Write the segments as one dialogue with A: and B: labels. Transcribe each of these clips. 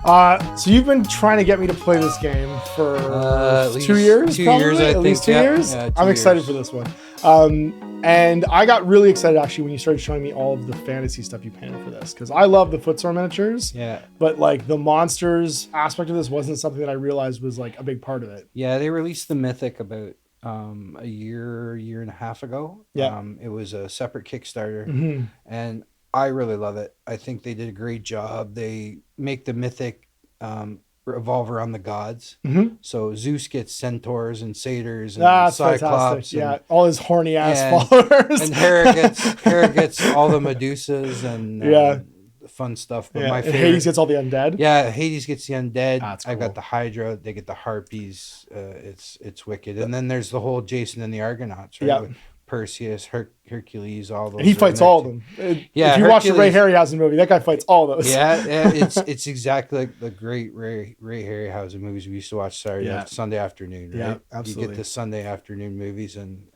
A: So you've been trying to get me to play this game for 2 years,
B: 2
A: probably?
B: years, I
A: at
B: think.
A: least 2 years.
B: Yeah, 2
A: I'm excited
B: years.
A: for this one. And I got really excited actually when you started showing me all of the fantasy stuff you painted for this, because I love the Footsore miniatures.
B: Yeah.
A: But like the monsters aspect of this wasn't something that I realized was like a big part of it.
B: Yeah, they released the Mythic about a year and a half ago.
A: Yeah.
B: It was a separate Kickstarter,
A: Mm-hmm.
B: and I really love it. I think they did a great job. They make the Mythic revolve around the gods.
A: Mm-hmm.
B: So Zeus gets centaurs and satyrs and
A: That's
B: cyclops.
A: fantastic. Yeah, all his horny ass
B: and-
A: followers.
B: And Hera gets all the Medusas and
A: Yeah.
B: the fun stuff. But
A: Yeah,
B: my
A: and
B: favorite,
A: Hades gets all the undead.
B: yeah, Hades gets the undead.
A: That's
B: I've
A: cool.
B: got the Hydra. They get the harpies. It's wicked. And then there's the whole Jason and the Argonauts, right?
A: Yeah.
B: With Perseus, Hercules, all those.
A: And he fights all of them.
B: Yeah,
A: if you watch the Ray
B: Hercules-
A: Harryhausen movie, that guy fights all those.
B: Yeah, it's exactly like the great Ray Harryhausen movies we used to watch Sunday afternoon. Right?
A: Yeah, absolutely.
B: You get the Sunday afternoon movies, and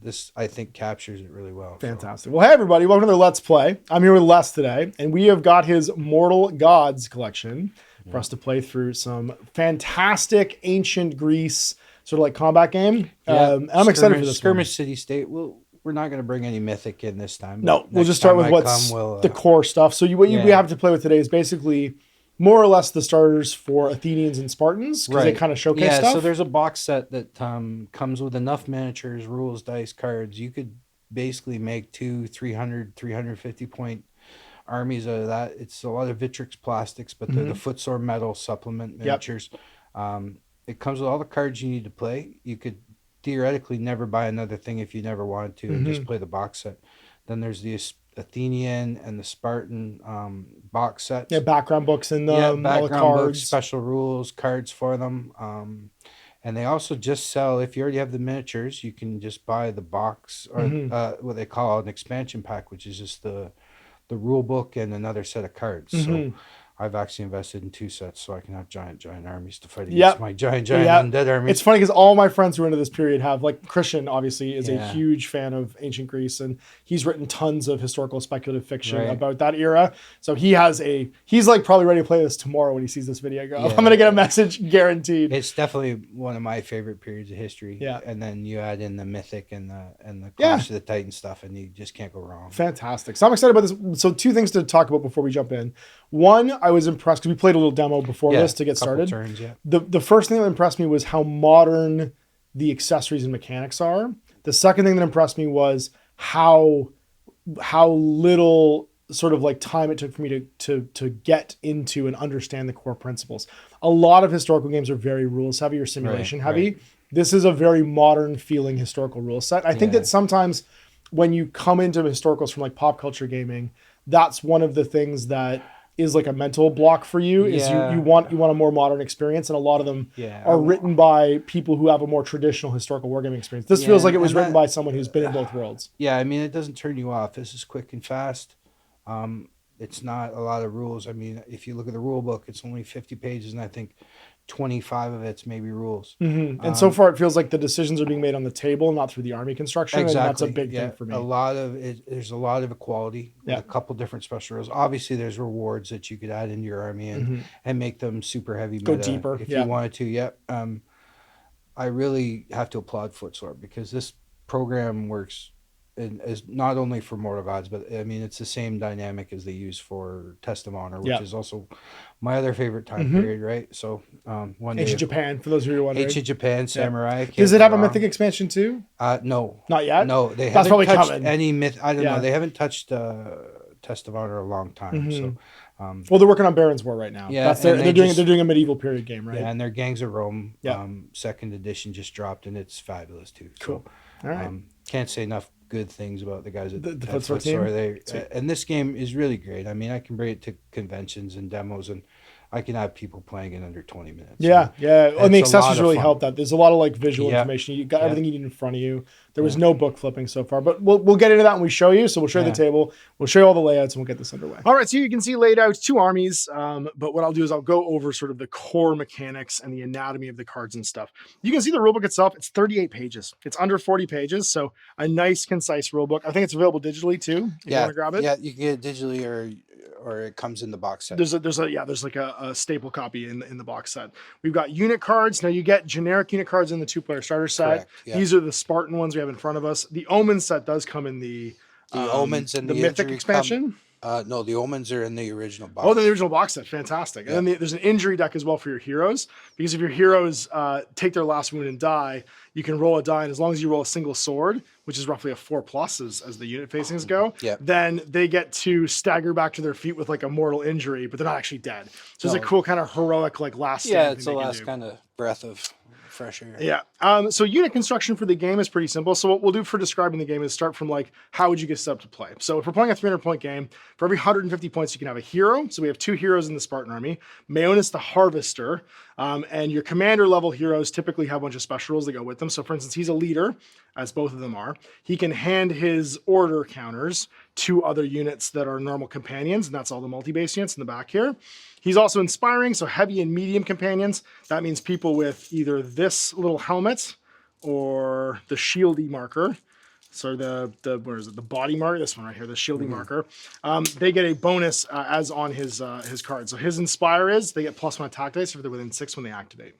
B: this I think captures it really well.
A: Fantastic. Well, hey everybody, welcome to the Let's Play. I'm here with Les today, and we have got his Mortal Gods collection for us to play through some fantastic ancient Greece sort of like combat game. I'm excited for this
B: Skirmish City State. We're not going to bring any Mythic in this time.
A: No, we'll just start with what's the core stuff. So what we have to play with today is basically more or less the starters for Athenians and Spartans, because they kind of showcase stuff.
B: So there's a box set that comes with enough miniatures, rules, dice, cards. You could basically make 300, 350 point armies out of that. It's a lot of Vitrix plastics, but they're the Footsore metal supplement miniatures. It comes with all the cards you need to play. You could theoretically never buy another thing if you never wanted to and just play the box set. Then there's the Athenian and the Spartan box sets.
A: Yeah, background books in them, all the
B: background
A: cards.
B: books, special rules, cards for them. And they also just sell, if you already have the miniatures, you can just buy the box or what they call an expansion pack, which is just the rule book and another set of cards. So I've actually invested in 2 sets so I can have giant armies to fight against my giant undead army.
A: It's funny because all my friends who are into this period have, like Christian obviously is a
B: Yeah.
A: huge fan of ancient Greece, and he's written tons of historical speculative fiction about that era. So he's like probably ready to play this tomorrow when he sees this video go.
B: Yeah.
A: I'm going to get a message guaranteed.
B: It's definitely one of my favorite periods of history.
A: Yeah.
B: And then you add in the Mythic and the Clash of the Titan stuff, and you just can't go wrong.
A: Fantastic. So I'm excited about this. So 2 things to talk about before we jump in. One, I was impressed because we played a little demo before this to get started.
B: Turns, yeah.
A: The first thing that impressed me was how modern the accessories and mechanics are. The second thing that impressed me was how little sort of like time it took for me to get into and understand the core principles. A lot of historical games are very rules heavy or simulation heavy.
B: Right.
A: This is a very modern feeling historical rule set. I think that sometimes when you come into historicals from like pop culture gaming, that's one of the things that is like a mental block for you. Is you want a more modern experience, and a lot of them are written by people who have a more traditional historical wargaming experience. This feels like it was written by someone who's been in both worlds.
B: Yeah, I mean, it doesn't turn you off. This is quick and fast. It's not a lot of rules. I mean, if you look at the rule book, it's only 50 pages, and I think 25 of it's maybe rules.
A: And so far, it feels like the decisions are being made on the table, not through the army construction.
B: Exactly.
A: And that's a big thing for me.
B: There's a lot of equality with a couple different special rules. Obviously, there's rewards that you could add into your army and make them super heavy meta
A: Go deeper.
B: if you wanted to. Yep. I really have to applaud Footsore because this program works is not only for Mortal Gods, but I mean, it's the same dynamic as they use for Test of Honor, which is also my other favorite time period, right? So
A: Ancient Japan, for those of you who are wondering.
B: Ancient Japan, Samurai.
A: Does it have a Mythic expansion too?
B: No.
A: Not yet?
B: No, they
A: That's
B: haven't
A: probably
B: touched
A: coming.
B: any myth. I don't know. They haven't touched Test of Honor a long time. So
A: Well, they're working on Baron's War right now.
B: Yeah,
A: they're doing a medieval period game, right?
B: Yeah, and their Gangs of Rome second edition just dropped, and it's fabulous too.
A: Cool.
B: So,
A: all right.
B: Can't say enough good things about the guys at
A: The
B: at
A: Footsore team?
B: And this game is really great. I mean, I can bring it to conventions and demos, and I can have people playing in under 20 minutes.
A: Yeah, yeah. And the
B: It's a lot
A: accessories
B: of
A: really
B: fun.
A: help that. There's a lot of like visual
B: Yeah.
A: information. You got everything you need in front of you. There was no book flipping so far, but we'll get into that when we show you. So we'll show you the table, we'll show you all the layouts, and we'll get this underway. All right, so you can see laid out 2 armies, but what I'll do is I'll go over sort of the core mechanics and the anatomy of the cards and stuff. You can see the rulebook itself. It's 38 pages. It's under 40 pages, so a nice, concise rulebook. I think it's available digitally too, if you want to grab it.
B: Yeah, you can get it digitally or or it comes in the box set?
A: There's like a staple copy in the box set. We've got unit cards. Now you get generic unit cards in the 2-player starter set.
B: Correct, yeah.
A: These are the Spartan ones we have in front of us. The Omen set does come in the
B: Omens and
A: the Mythic expansion.
B: No, the Omens are in the original box.
A: Oh, the original box set. Fantastic. And then there's an injury deck as well for your heroes, because if your heroes take their last wound and die, you can roll a die, and as long as you roll a single sword, which is roughly a 4+ as the unit facings go, then they get to stagger back to their feet with like a mortal injury, but they're not actually dead. So it's a cool kind of heroic like last stand.
B: Yeah, it's the last kind of breath of fresh air.
A: Yeah. So unit construction for the game is pretty simple. So what we'll do for describing the game is start from like, how would you get set up to play? So if we're playing a 300-point game, for every 150 points, you can have a hero. So we have 2 heroes in the Spartan army, Maeonis the Harvester, and your commander level heroes typically have a bunch of special rules that go with them. So for instance, he's a leader, as both of them are. He can hand his order counters to other units that are normal companions, and that's all the multi-base units in the back here. He's also inspiring, so heavy and medium companions. That means people with either this little helmet or the shieldy marker. So where is it? The body marker, this one right here, the shieldy marker. They get a bonus as on his card. So his inspire is they get +1 attack dice if they're within 6 when they activate.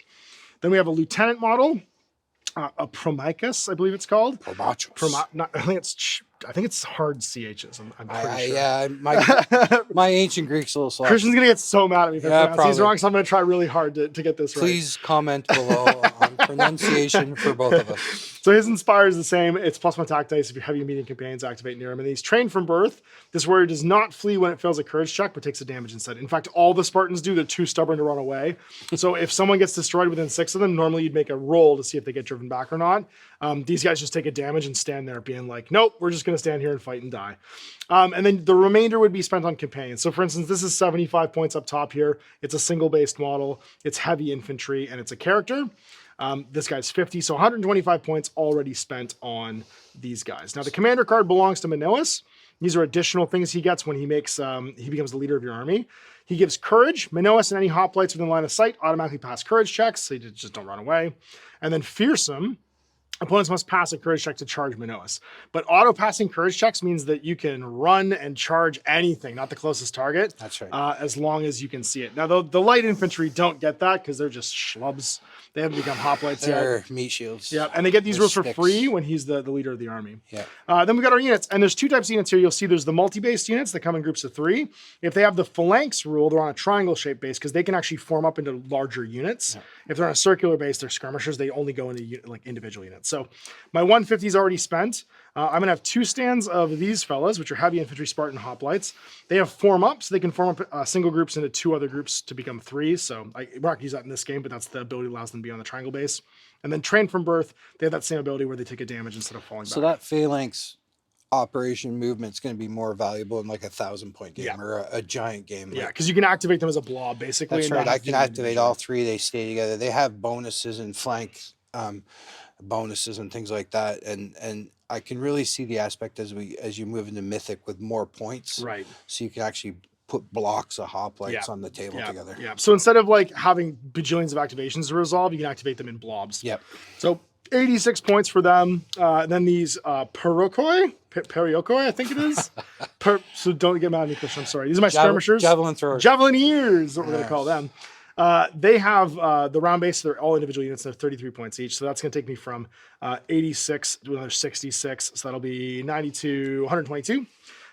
A: Then we have a lieutenant model, a Promachus, I believe it's called.
B: Promachus.
A: I think it's hard CHs. I'm pretty sure.
B: Yeah, my ancient Greek's a little slow.
A: Christian's gonna get so mad at me if I pronounce these wrong, so I'm gonna try really hard to get this right.
B: Please comment below on pronunciation for both of us.
A: So his inspire is the same. It's +1 attack dice if you have your medium companions activate near him. And he's trained from birth. This warrior does not flee when it fails a courage check, but takes a damage instead. In fact, all the Spartans do. They're too stubborn to run away. So if someone gets destroyed within 6 of them, normally you'd make a roll to see if they get driven back or not. These guys just take a damage and stand there being like, nope, we're just going to stand here and fight and die. And then the remainder would be spent on companions. So for instance, this is 75 points up top here. It's a single-based model. It's heavy infantry, and it's a character. This guy's 50, so 125 points already spent on these guys. Now, the commander card belongs to Maeonis. These are additional things he gets when he becomes the leader of your army. He gives courage. Maeonis and any hoplites within line of sight automatically pass courage checks, so you just don't run away. And then fearsome. Opponents must pass a courage check to charge Maeonis. But auto-passing courage checks means that you can run and charge anything, not the closest target.
B: That's right.
A: As long as you can see it. Now, the light infantry don't get that because they're just schlubs. They haven't become hoplites yet.
B: They're meat shields.
A: Yeah, and they get these rules for free when he's the leader of the army.
B: Yeah.
A: Then we got our units, and there's 2 types of units here. You'll see there's the multi-based units that come in groups of 3. If they have the phalanx rule, they're on a triangle-shaped base because they can actually form up into larger units. Yeah. If they're on a circular base, they're skirmishers. They only go into like individual units. So my 150 is already spent. I'm going to have 2 stands of these fellas, which are heavy infantry Spartan hoplites. They have form up, so they can form up single groups into 2 other groups to become 3. So we're not going to use that in this game, but that's the ability that allows them to be on the triangle base. And then trained from birth, they have that same ability where they take a damage instead of falling back.
B: So that phalanx operation movement is going to be more valuable in like a 1,000-point game or a giant game.
A: Yeah, because you can activate them as a blob, basically.
B: That's right. I can activate all 3. They stay together. They have bonuses and flank bonuses and things like that, and I can really see the aspect as you move into Mythic with more points.
A: Right.
B: So you can actually put blocks of hoplites on the table together.
A: Yeah. So instead of like having bajillions of activations to resolve, you can activate them in blobs.
B: Yep.
A: So 86 points for them. Then these Periokoi, I think it is. So don't get mad at me, Christian. I'm sorry. These are my skirmishers.
B: Javelin throwers.
A: Javelineers is what we're going to call them. They have the round base. They're all individual units. They're 33 points each. So that's going to take me from 86 to another 66. So that'll be 92, 122.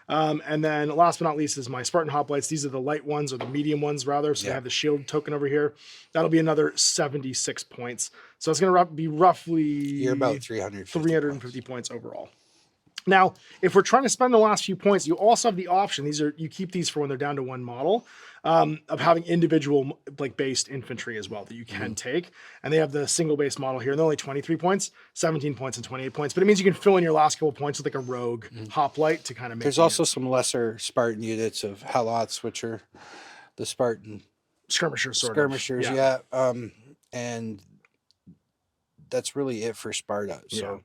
A: And then last but not least is my Spartan hoplites. These are the light ones, or the medium ones rather. So they have the shield token over here. That'll be another 76 points. So it's going to be roughly...
B: You're about 350
A: points overall. Now, if we're trying to spend the last few points, you also have the option. You keep these for when they're down to 1 model, of having individual like based infantry as well that you can take. And they have the single base model here. And they're only 23 points, 17 points, and 28 points. But it means you can fill in your last couple points with like a rogue hoplite to kind of make.
B: There's also some lesser Spartan units of Helots, which are the Spartan
A: skirmishers.
B: Skirmishers, and that's really it for Sparta. So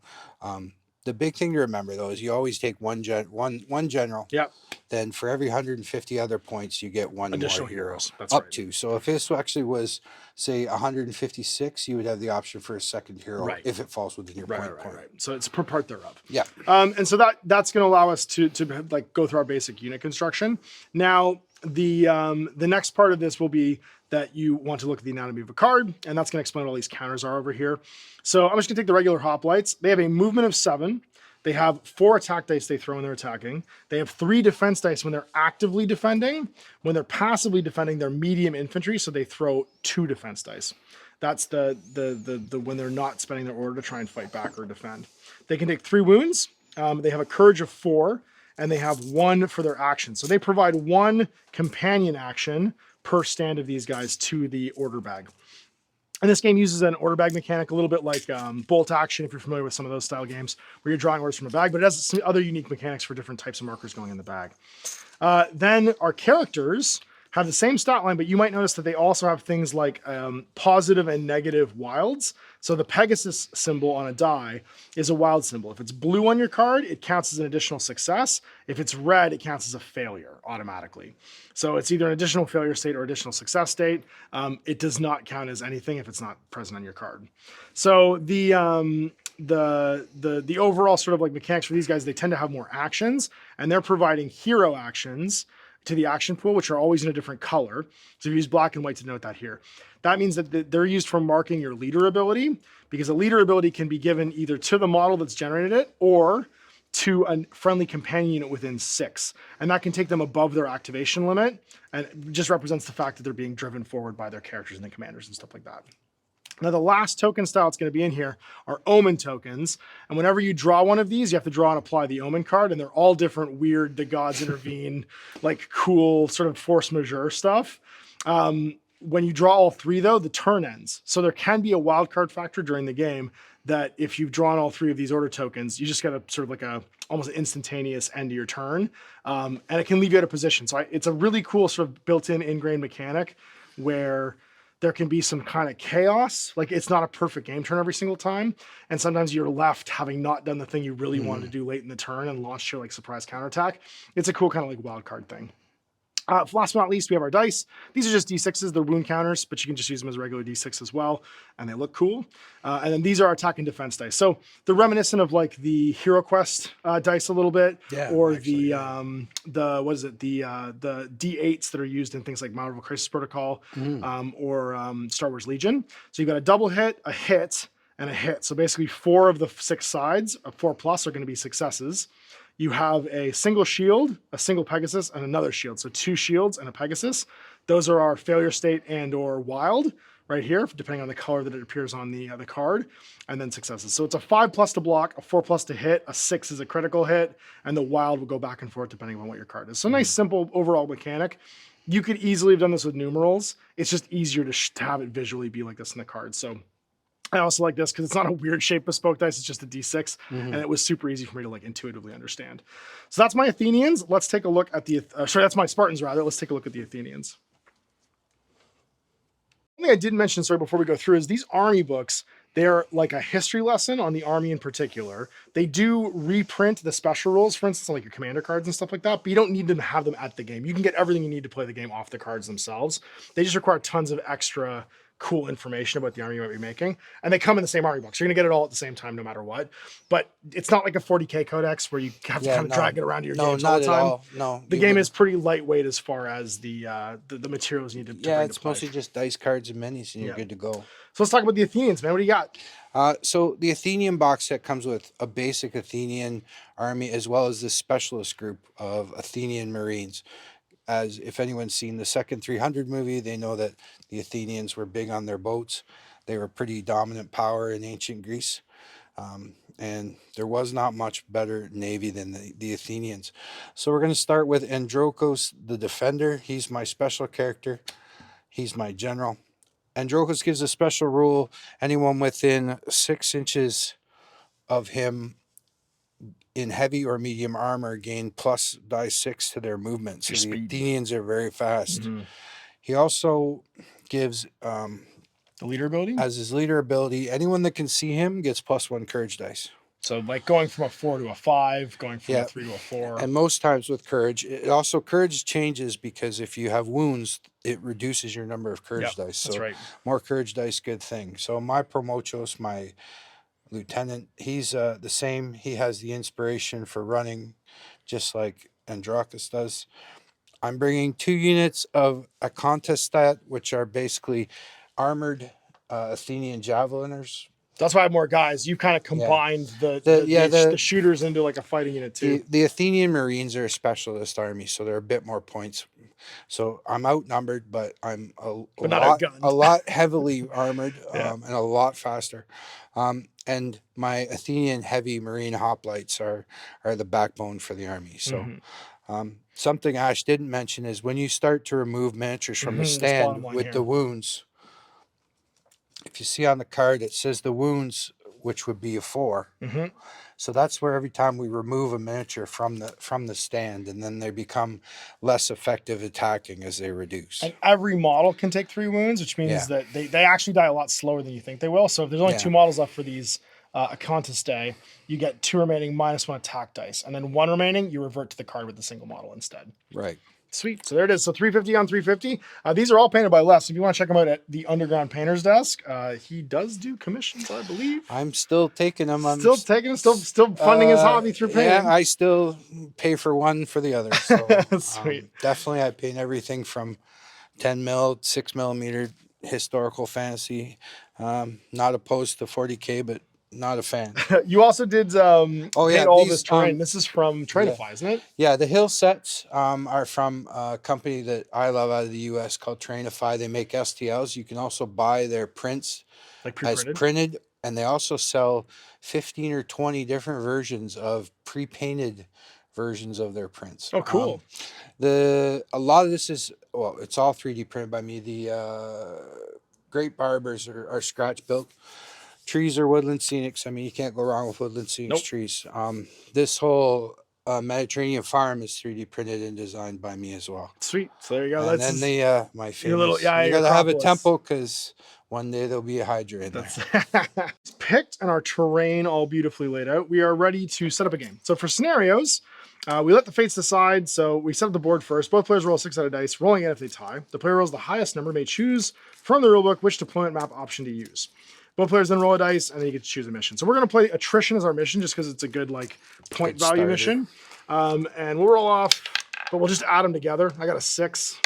B: The big thing to remember though is you always take one general.
A: Yep.
B: Then for every 150 other points, you get one
A: Additional
B: more hero.
A: heroes. That's
B: Up
A: right.
B: to. So if this actually was, say, 156, you would have the option for a second hero
A: Right.
B: if it falls within your point.
A: So it's per part thereof.
B: Yeah.
A: And so that's going to allow us to like go through our basic unit construction. Now the next part of this will be that you want to look at the anatomy of a card, and that's going to explain what all these counters are over here. So I'm just going to take the regular hoplites. They have a movement of 7. They have 4 attack dice they throw when they're attacking. They have 3 defense dice when they're actively defending. When they're passively defending, they're medium infantry, so they throw 2 defense dice. That's the when they're not spending their order to try and fight back or defend. They can take 3 wounds. They have a courage of 4, and they have 1 for their action. So they provide 1 companion action per stand of these guys to the order bag. And this game uses an order bag mechanic a little bit like Bolt Action, if you're familiar with some of those style games, where you're drawing orders from a bag, but it has some other unique mechanics for different types of markers going in the bag. Then our characters have the same stat line, but you might notice that they also have things like positive and negative wilds. So the Pegasus symbol on a die is a wild symbol. If it's blue on your card, it counts as an additional success. If it's red, it counts as a failure automatically. So it's either an additional failure state or additional success state. It does not count as anything if it's not present on your card. So the overall sort of like mechanics for these guys, they tend to have more actions, and they're providing hero actions to the action pool, which are always in a different color. So you use black and white to note that here. That means that they're used for marking your leader ability, because a leader ability can be given either to the model that's generated it or to a friendly companion unit within 6. And that can take them above their activation limit, and it just represents the fact that they're being driven forward by their characters and the commanders and stuff like that. Now, the last token style that's going to be in here are omen tokens. And whenever you draw one of these, you have to draw and apply the omen card. And they're all different weird, the gods intervene, like cool sort of force majeure stuff. When you draw all 3, though, the turn ends. So there can be a wild card factor during the game that if you've drawn all 3 of these order tokens, you just get a sort of like a almost instantaneous end to your turn. And it can leave you out of position. So it's a really cool sort of built-in ingrained mechanic where there can be some kind of chaos. Like it's not a perfect game turn every single time. And sometimes you're left having not done the thing you really wanted to do late in the turn and launched your like surprise counterattack. It's a cool kind of like wild card thing. Last but not least, we have our dice. These are just D6s. They're wound counters, but you can just use them as regular D6 as well, and they look cool. And then these are our attack and defense dice. So they're reminiscent of like the Hero Quest dice a little bit, or actually, the what is it? The D8s that are used in things like Marvel Crisis Protocol or Star Wars Legion. So you've got a double hit, a hit, and a hit. So basically 4 of the 6 sides, 4 plus, are going to be successes. You have a single shield, a single Pegasus, and another shield. So 2 shields and a Pegasus. Those are our failure state and or wild right here, depending on the color that it appears on the card, and then successes. So it's a 5 plus to block, a 4 plus to hit, a 6 is a critical hit, and the wild will go back and forth depending on what your card is. So nice, simple overall mechanic. You could easily have done this with numerals. It's just easier to have it visually be like this in the card. So I also like this because it's not a weird shape bespoke dice. It's just a D6, and it was super easy for me to like intuitively understand. So that's my Athenians. Let's take a look at the, sorry, that's my Spartans rather. Let's take a look at the Athenians. One thing I didn't mention, sorry, before we go through is these army books, they're like a history lesson on the army in particular. They do reprint the special rules, for instance, like your commander cards and stuff like that, but you don't need to have them at the game. You can get everything you need to play the game off the cards themselves. They just require tons of extra cool information about the army you might be making. And they come in the same army book. So you're going to get it all at the same time, no matter what. But it's not like a 40K codex where you have to kind of drag it around to your games all the time. All. No, the game is pretty lightweight as far as the materials you need to bring to play.
B: It's mostly just dice cards and minis, and you're good to go.
A: So let's talk about the Athenians, man. What do you got?
B: So the Athenian box set comes with a basic Athenian army as well as this specialist group of Athenian Marines. As if anyone's seen the second 300 movie, they know that the Athenians were big on their boats. They were pretty dominant power in ancient Greece. And there was not much better navy than the Athenians. So we're going to start with Androkos, the defender. He's my special character. He's my general. Androkos gives a special rule. Anyone within 6 inches of him in heavy or medium armor gain plus +6 to their movement. So the Athenians are very fast. He also gives
A: the leader ability?
B: As his leader ability, anyone that can see him gets +1 courage dice.
A: So like going from a 4 to a 5, going from
B: Yeah.
A: a 3 to a 4.
B: And most times with courage, courage changes because if you have wounds, it reduces your number of courage dice. So
A: that's right.
B: more courage dice, good thing. So my Promochos, my lieutenant, he's the same. He has the inspiration for running, just like Andronicus does. I'm bringing 2 units of a contest stat, which are basically armored Athenian javeliners.
A: That's why I have more guys. You kind of combined the shooters into like a fighting unit too.
B: The Athenian Marines are a specialist army, so they're a bit more points. So I'm outnumbered, but I'm a lot heavily armored and a lot faster. And my Athenian heavy Marine hoplites are the backbone for the army. So something Ash didn't mention is when you start to remove miniatures from the stand with the wounds, if you see on the card, it says the wounds, which would be a 4. So that's where every time we remove a miniature from the stand, and then they become less effective attacking as they reduce.
A: And every model can take 3 wounds, which means that they actually die a lot slower than you think they will. So if there's only 2 models left for these a contest day, you get 2 remaining -1 attack dice, and then 1 remaining, you revert to the card with the single model instead.
B: Right.
A: Sweet. So there it is. So 350 on 350. These are all painted by Les. If you want to check him out at the Underground Painter's Desk, he does do commissions, I believe.
B: I'm still taking them.
A: Still funding his hobby through painting.
B: Yeah, I still pay for one for the other. So
A: sweet.
B: Definitely, I paint everything from 10 mil, 6 millimeter historical fantasy. Not opposed to 40K, but not a fan.
A: You also did paint all this terrain. This is from Trainify, isn't it?
B: Yeah, the hill sets are from a company that I love out of the US called Trainify. They make STLs. You can also buy their prints as printed, and they also sell 15 or 20 different versions of pre-painted versions of their prints.
A: Oh, cool.
B: A lot of this is, well, it's all 3D printed by me. The Great Barbers are scratch built. Trees are woodland scenics. I mean, you can't go wrong with woodland scenics trees. This whole Mediterranean farm is 3D printed and designed by me as well.
A: Sweet. So there you go.
B: And
A: that's
B: then my famous. You got to have a temple because one day there'll be a Hydra in there.
A: It's picked and our terrain all beautifully laid out. We are ready to set up a game. So for scenarios, we let the fates decide. So we set up the board first. Both players roll 6-sided dice, rolling it if they tie. The player rolls the highest number, may choose from the rulebook which deployment map option to use. Both players then roll a dice, and then you get to choose a mission. So we're going to play attrition as our mission, just because it's a good point value mission. And we'll roll off, but we'll just add them together. I got a 6,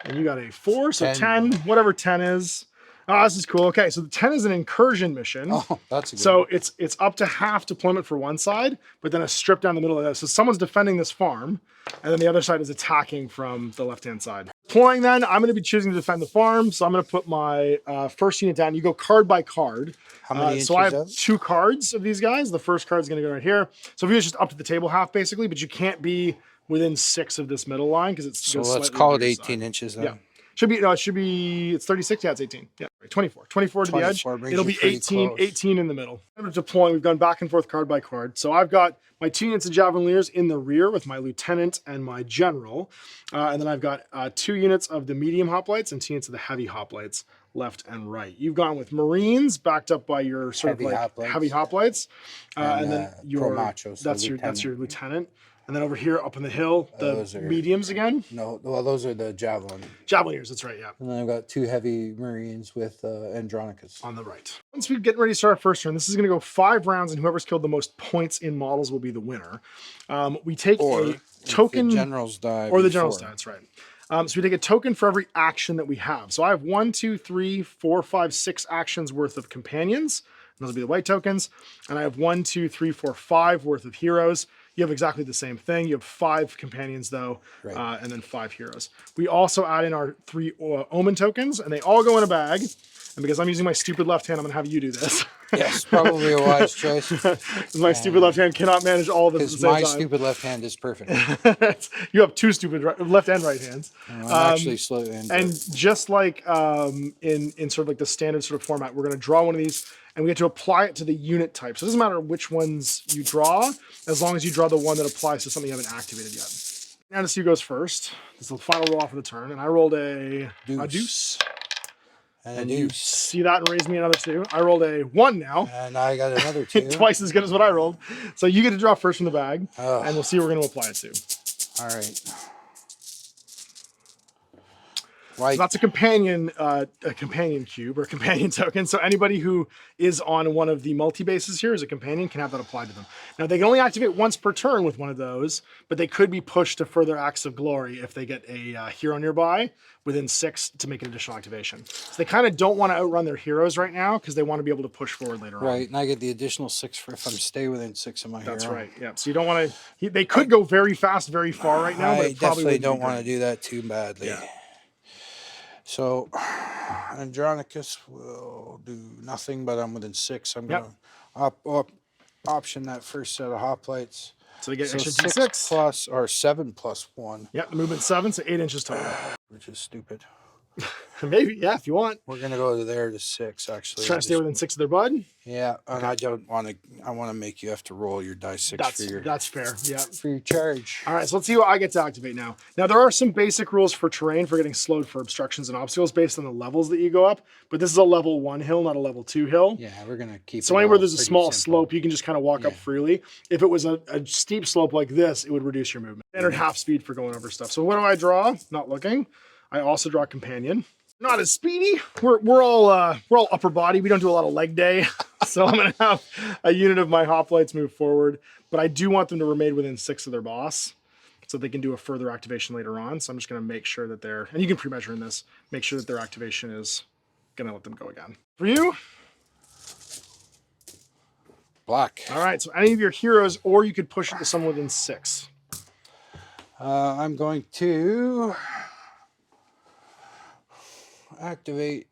A: and you got a 4, so 10, whatever 10 is. Oh, this is cool. Okay, so the 10 is an incursion mission.
B: Oh, that's a good
A: one. It's up to half deployment for one side, but then a strip down the middle of that. So someone's defending this farm, and then the other side is attacking from the left-hand side. Deploying then, I'm going to be choosing to defend the farm, so I'm going to put my first unit down. You go card by card.
B: How many inches?
A: So I have 2 cards of these guys. The first card is going to go right here. So if it's just up to the table half, basically, but you can't be within 6 of this middle line because it's
B: so let's call it 18 inches then.
A: Yeah. It's 36. Yeah, it's 18. Yeah, 24 to the edge. It'll be 18 in the middle. Deploying, we've gone back and forth card by card. So I've got my 2 units of Javelineers in the rear with my lieutenant and my general. And then I've got 2 units of the medium hoplites and 2 units of the heavy hoplites left and right. You've gone with Marines backed up by your heavy hoplites. And then your that's your lieutenant. And then over here, up on the hill, the mediums again.
B: No, well, those are the
A: Javelineers, that's right, yeah.
B: And then I've got 2 heavy Marines with Andronicus.
A: On the right. Once we get ready to start our first turn, this is going to go 5 rounds, and whoever's killed the most points in models will be the winner. We take a token.
B: The generals die.
A: Or the generals die, that's right. So we take a token for every action that we have. So I have 1, 2, 3, 4, 5, 6 actions worth of companions. Those will be the white tokens. And I have 1, 2, 3, 4, 5 worth of heroes. You have exactly the same thing. You have 5 companions, though, and then 5 heroes. We also add in our 3 omen tokens, and they all go in a bag. And because I'm using my stupid left hand, I'm going to have you do this.
B: Yes, probably a wise choice.
A: My stupid left hand cannot manage all of this at the same time.
B: Because my stupid left hand is perfect.
A: You have 2 stupid left and right hands.
B: I'm actually slightly injured.
A: And just like in sort of like the standard sort of format, we're going to draw one of these, and we get to apply it to the unit type. So it doesn't matter which ones you draw, as long as you draw the one that applies to something you haven't activated yet. Anastasio goes first. This is the final roll off of the turn, and I rolled a deuce.
B: And a
A: And you
B: deuce.
A: see that and raise me another 2. I rolled a 1 now.
B: And I got another 2.
A: Twice as good as what I rolled. So you get to draw first from the bag,
B: Ugh.
A: and we'll see what we're going to apply it to.
B: All right.
A: So that's a companion cube or companion token. So anybody who is on one of the multi-bases here as a companion can have that applied to them. Now they can only activate once per turn with one of those, but they could be pushed to further acts of glory if they get a hero nearby within 6 to make an additional activation. So they kind of don't want to outrun their heroes right now because they want to be able to push forward later on.
B: Right, and I get the additional 6 for if I'm stay within 6 of my hero.
A: That's right. Yeah. So you don't want to. They could go very fast, very far right now, but
B: I
A: it probably
B: definitely don't want to do that too badly.
A: Yeah.
B: So, Andronicus will do nothing, but I'm within 6. I'm going to option that first set of hoplites.
A: So they get extra
B: 6
A: D6
B: plus or 7 plus 1.
A: Yep, the movement's 7, so 8 inches total.
B: Which is stupid.
A: Maybe, yeah, if you want.
B: We're gonna go to there to 6 actually.
A: Trying to stay within 6 of their bud.
B: Yeah, and I don't want to. I want to make you have to roll your die 6 for your.
A: That's fair. Yeah.
B: For your charge.
A: All right, so let's see what I get to activate now. Now there are some basic rules for terrain for getting slowed for obstructions and obstacles based on the levels that you go up, but this is a level 1 hill, not a level 2 hill.
B: Yeah, we're gonna keep.
A: So anywhere there's a small slope, you can just kind of walk up freely. If it was a steep slope like this, it would reduce your movement. Standard half speed for going over stuff. So what do I draw? Not looking. I also draw companion. Not as speedy. We're all upper body. We don't do a lot of leg day, so I'm gonna have a unit of my hoplites move forward. But I do want them to remain within 6 of their boss, so they can do a further activation later on. So I'm just gonna make sure that they're, and you can pre-measure in this, make sure that their activation is gonna let them go again. For you,
B: black.
A: All right. So any of your heroes, or you could push it to someone within 6.
B: I'm going to activate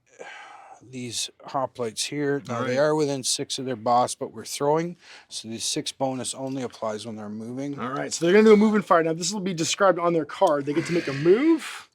B: these hoplites here. Now they are within 6 of their boss, but we're throwing, so the 6 bonus only applies when they're moving.
A: All right, so they're gonna do a move and fire. Now this will be described on their card. They get to make a move,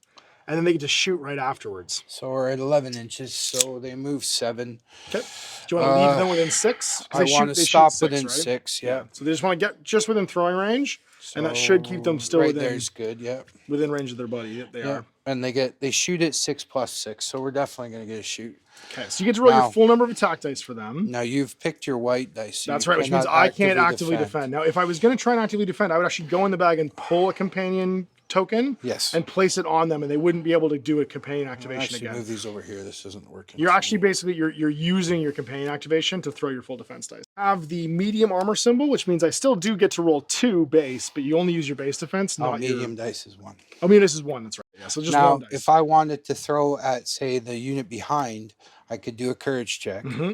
A: and then they get to shoot right afterwards.
B: So we're at 11 inches, so they move 7.
A: Okay. Do you want to leave them within 6?
B: I want to stop within
A: right?
B: 6, yeah.
A: So they just want to get just within throwing range, and that should keep them still
B: right
A: within.
B: There's good, yeah.
A: Within range of their buddy. Yep, they are.
B: And they shoot at 6 plus 6, so we're definitely going to get a shoot.
A: Okay, so you get to roll your full number of attack dice for them.
B: Now you've picked your white dice. So
A: that's right, which means I can't actively defend. Now, if I was going to try and actively defend, I would actually go in the bag and pull a companion token.
B: Yes.
A: And place it on them, and they wouldn't be able to do a companion activation again.
B: Move these over here. This isn't working.
A: You're actually basically you're using your companion activation to throw your full defense dice. I have the medium armor symbol, which means I still do get to roll 2 base, but you only use your base defense. Not
B: medium dice is 1.
A: Oh, medium dice is 1. That's right. Yeah. So just
B: now,
A: 1 dice.
B: If I wanted to throw at say the unit behind, I could do a courage check.
A: Mm-hmm.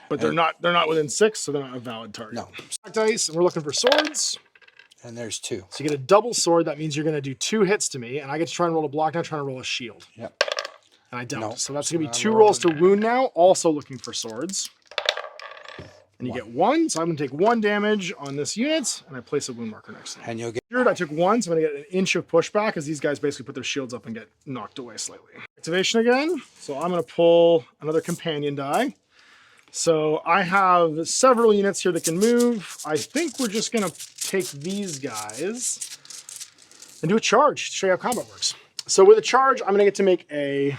A: But they're not within 6, so they're not a valid target.
B: No.
A: Dice, and we're looking for swords.
B: And there's 2.
A: So you get a double sword. That means you're going to do 2 hits to me, and I get to try and roll a block. Now trying to roll a shield.
B: Yep.
A: And I don't. So that's going to be 2 rolls to wound now. Also looking for swords. And you get 1. So I'm going to take 1 damage on this unit, and I place a wound marker next to it.
B: And you'll get.
A: I took 1, so I'm going to get an inch of pushback as these guys basically put their shields up and get knocked away slightly. Activation again. So I'm going to pull another companion die. So I have several units here that can move. I think we're just going to take these guys and do a charge to show you how combat works. So with a charge, I'm going to get to make a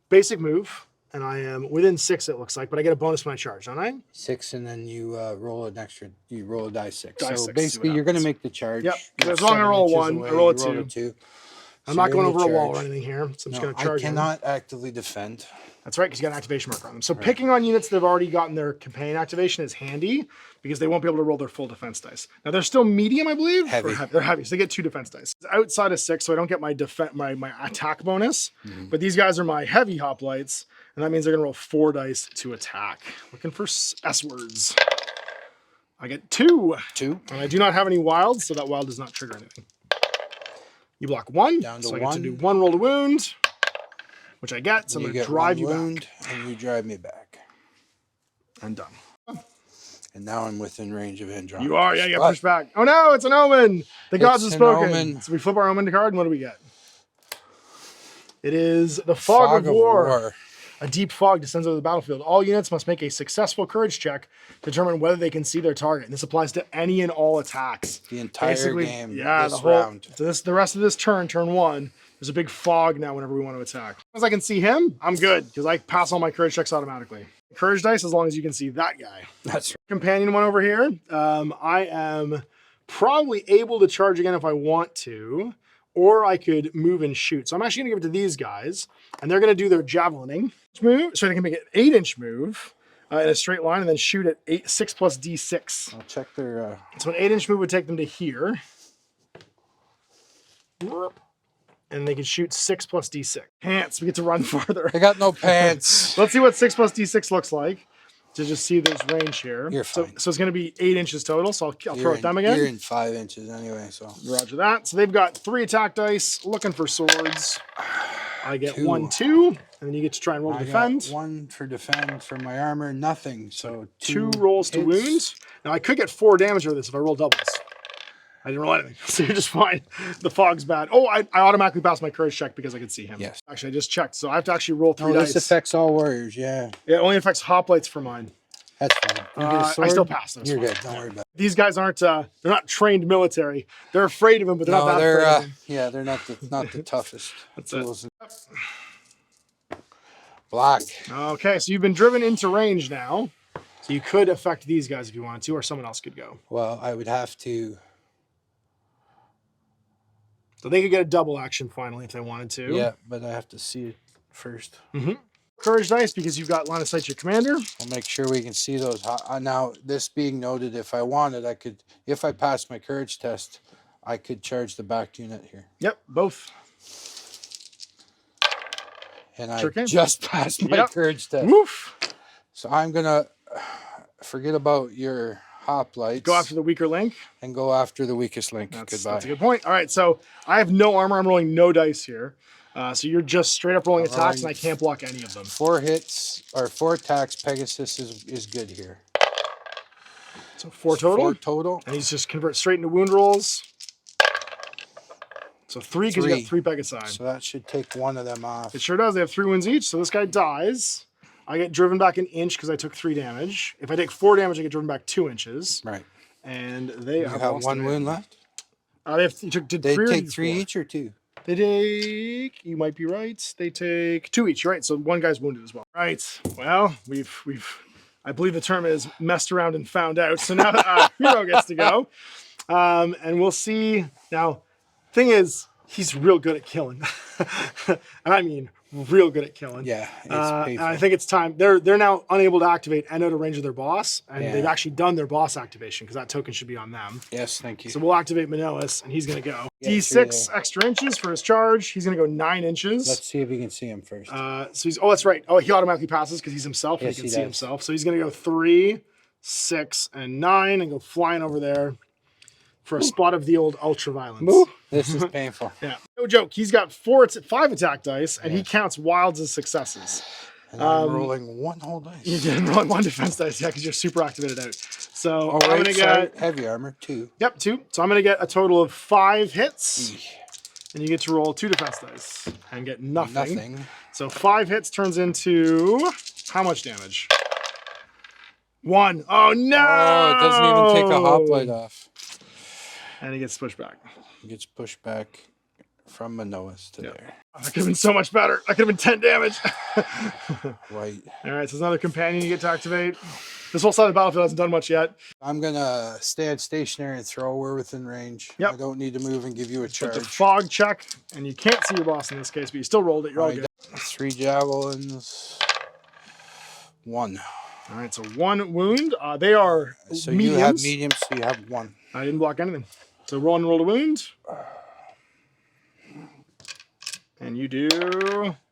A: basic move, and I am within 6, it looks like, but I get a bonus when I charge, don't I?
B: 6, and then you roll an extra. You roll a die 6.
A: Die
B: so
A: 6,
B: basically, you're going to make the charge.
A: Yep. As long as I roll 1, I roll a 2. I'm not going over a wall or anything here, so I'm just going to charge.
B: I cannot actively defend.
A: That's right, because you got an activation marker on them. So picking on units that have already gotten their companion activation is handy because they won't be able to roll their full defense dice. Now they're still medium, I believe.
B: Heavy.
A: They're heavy, so they get 2 defense dice. It's outside of 6, so I don't get my my attack bonus. But these guys are my heavy hoplites, and that means they're going to roll 4 dice to attack. Looking for S words. I get 2.
B: 2.
A: And I do not have any wilds, so that wild does not trigger anything. You block 1,
B: down to
A: so
B: 1.
A: I get to do 1 roll to wound. Which I get, so I'm going to drive you back.
B: And you drive me back.
A: I'm done.
B: And now I'm within range of Andronicus.
A: You are, yeah, you got pushed back. Oh no, it's an omen! The gods have spoken. Omen. So we flip our omen card, and what do we get? It is the Fog of War. A deep fog descends over the battlefield. All units must make a successful courage check to determine whether they can see their target. And this applies to any and all attacks.
B: The entire game.
A: Yeah, the whole round. So the rest of this turn 1, There's a big fog now whenever we want to attack. As I can see him, I'm good because I pass all my courage checks automatically. Courage dice as long as you can see that guy.
B: That's right.
A: Companion one over here. I am probably able to charge again if I want to, or I could move and shoot. So I'm actually going to give it to these guys, and they're going to do their javelining move, so they can make an 8-inch move in a straight line, and then shoot at 6 plus d6.
B: I'll check their.
A: So an 8-inch move would take them to here. And they can shoot 6 plus d6. Pants, we get to run farther.
B: I got no pants.
A: Let's see what 6 plus d6 looks like to just see this range here.
B: You're fine.
A: So it's going to be 8 inches total, so I'll throw at them again.
B: You're in 5 inches anyway, so.
A: Roger that. So they've got 3 attack dice, looking for swords. I get
B: 2.
A: 1, 2, and then you get to try and roll to defend.
B: Got 1 for defend for my armor, nothing. So
A: 2 rolls to wound. Now I could get 4 damage with this if I roll doubles. I didn't roll anything, so you're just fine. The fog's bad. Oh, I automatically passed my courage check because I could see him.
B: Yes.
A: Actually, I just checked, so I have to actually roll 3 dice.
B: This affects all warriors, yeah.
A: It only affects hoplites for mine.
B: That's fine. You get a sword?
A: I still passed.
B: You're good. Don't worry about it.
A: These guys aren't. They're not trained military. They're afraid of him, but they're not that afraid of him.
B: Yeah, they're not the toughest.
A: That's
B: it. Black.
A: Okay, so you've been driven into range now. So you could affect these guys if you wanted to, or someone else could go.
B: Well, I would have to.
A: So they could get a double action finally if they wanted to.
B: Yeah, but I have to see it first.
A: Mm-hmm. Courage dice because you've got line of sight to your commander.
B: I'll make sure we can see those. Now, this being noted, if I wanted, I could, if I passed my courage test, I could charge the back unit here.
A: Yep, both.
B: And I just passed my courage test.
A: Woof.
B: So I'm going to forget about your hoplites.
A: Go after the weaker link.
B: And go after the weakest link.
A: Goodbye.
B: That's
A: a good point. All right, so I have no armor. I'm rolling no dice here. So you're just straight up rolling attacks, and I can't block any of them.
B: 4 hits, or 4 attacks. Pegasus is good here.
A: So 4 total?
B: 4 total.
A: And he's just convert straight into wound rolls. So 3 because you got 3 Pegasi.
B: So that should take 1 of them off.
A: It sure does. They have 3 wounds each, so this guy dies. I get driven back an inch because I took 3 damage. If I take 4 damage, I get driven back 2 inches.
B: Right.
A: And they
B: have 1 wound left?
A: They take
B: 3 each or 2?
A: They take, you might be right, they take 2 each, right? So 1 guy's wounded as well. Right, well, I believe the term is messed around and found out. So now Hero gets to go. And we'll see. Now, thing is, he's real good at killing. And I mean, real good at killing.
B: Yeah, it's
A: and I think it's time. They're now unable to activate and out of range of their boss, and
B: Yeah.
A: they've actually done their boss activation because that token should be on them.
B: Yes, thank you.
A: So we'll activate Manoas, and he's going to go.
B: Yeah,
A: D6 extra inches for his charge. He's going to go 9 inches.
B: Let's see if we can see him first.
A: So he's, oh, that's right. Oh, he automatically passes because he's himself.
B: Yes,
A: he can
B: he
A: see
B: does.
A: himself. So he's going to go 3, 6, and 9 and go flying over there for a spot of the old ultra-violence.
B: This is painful.
A: Yeah. No joke. He's got 5 attack dice, and he counts wilds as successes.
B: And I'm rolling 1 whole dice.
A: You did rolling 1 defense dice, yeah, because you're super activated out. So
B: Oh,
A: I'm
B: right,
A: going to get...
B: heavy armor, 2.
A: Yep, 2. So I'm going to get a total of 5 hits. And you get to roll 2 defense dice and get nothing. So 5 hits turns into how much damage? 1. Oh, no!
B: Oh, it doesn't even take a hoplite off.
A: And he gets pushed back.
B: He gets pushed back from Manoas to there.
A: Oh, that could have been so much better. That could have been 10 damage.
B: Right.
A: All right, so it's another companion you get to activate. This whole side of the battlefield hasn't done much yet.
B: I'm going to stand stationary and throw. We're within range.
A: Yep.
B: I don't need to move and give you a charge.
A: It's a fog check, and you can't see your boss in this case, but you still rolled it. You're all good.
B: 3 javelins. 1.
A: All right, so 1 wound. They are
B: So
A: mediums.
B: you have mediums, so you have 1.
A: I didn't block anything. So roll and roll a wound. And you do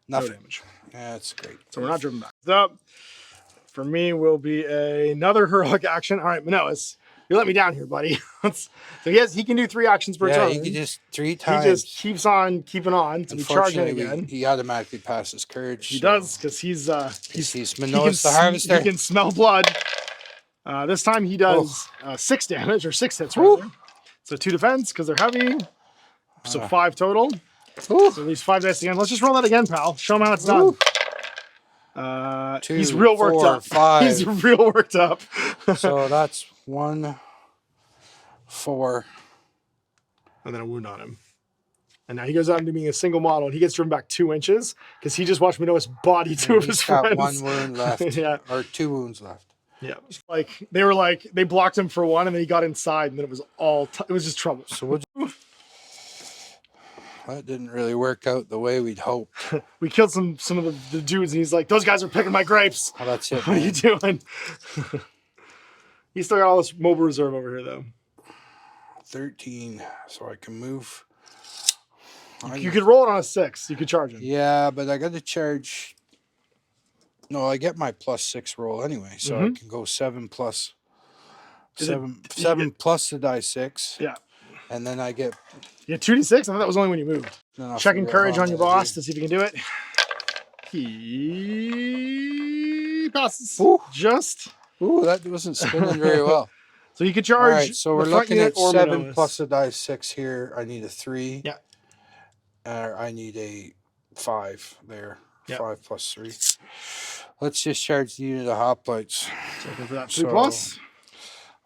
A: no damage.
B: Yeah, that's great.
A: So we're not driven back. Up for me will be another heroic action. All right, Manoas, you let me down here, buddy. So he can do 3 actions per turn.
B: Yeah, he can just 3 times.
A: He just keeps on keeping on to be charging again.
B: He automatically passes courage.
A: He does, because he's
B: Manoas the Harvester.
A: He can smell blood. This time he does 6 damage, or 6 hits rather. So 2 defense, because they're heavy. So 5 total. So these 5 dice again. Let's just roll that again, pal. Show him how it's done.
B: 2,
A: he's real worked
B: 4,
A: up.
B: 5.
A: He's real worked up.
B: So that's 1, 4.
A: And then a wound on him. And now he goes out into being a single model, and he gets driven back 2 inches because he just watched Minois body 2 of his friends.
B: He's got 1 wound left.
A: Yeah.
B: Or 2 wounds left.
A: Yeah. Like, they blocked him for 1, and then he got inside, and then it was it was just trouble.
B: So that didn't really work out the way we'd hoped.
A: We killed some of the dudes, and he's like, those guys are picking my grapes.
B: Oh, that's it,
A: What are you doing? He's still got all this mobile reserve over here, though.
B: 13, so I can move.
A: You could roll it on a 6. You could charge him.
B: Yeah, but I got to charge. No, I get my +6 roll anyway, so I can go 7 plus 7 plus the die 6.
A: Yeah.
B: And then I get.
A: Yeah, 2d6. I thought that was only when you moved. Checking courage on your boss to see if you can do it. He passes.
B: Ooh.
A: Ooh,
B: that wasn't spinning very well.
A: So you could charge.
B: All right, so we're looking at 7 plus the die 6 here. I need a 3.
A: Yeah.
B: I need a 5 there.
A: Yep.
B: 5 plus 3. Let's just charge the unit of hoplites.
A: So looking for that 3 plus.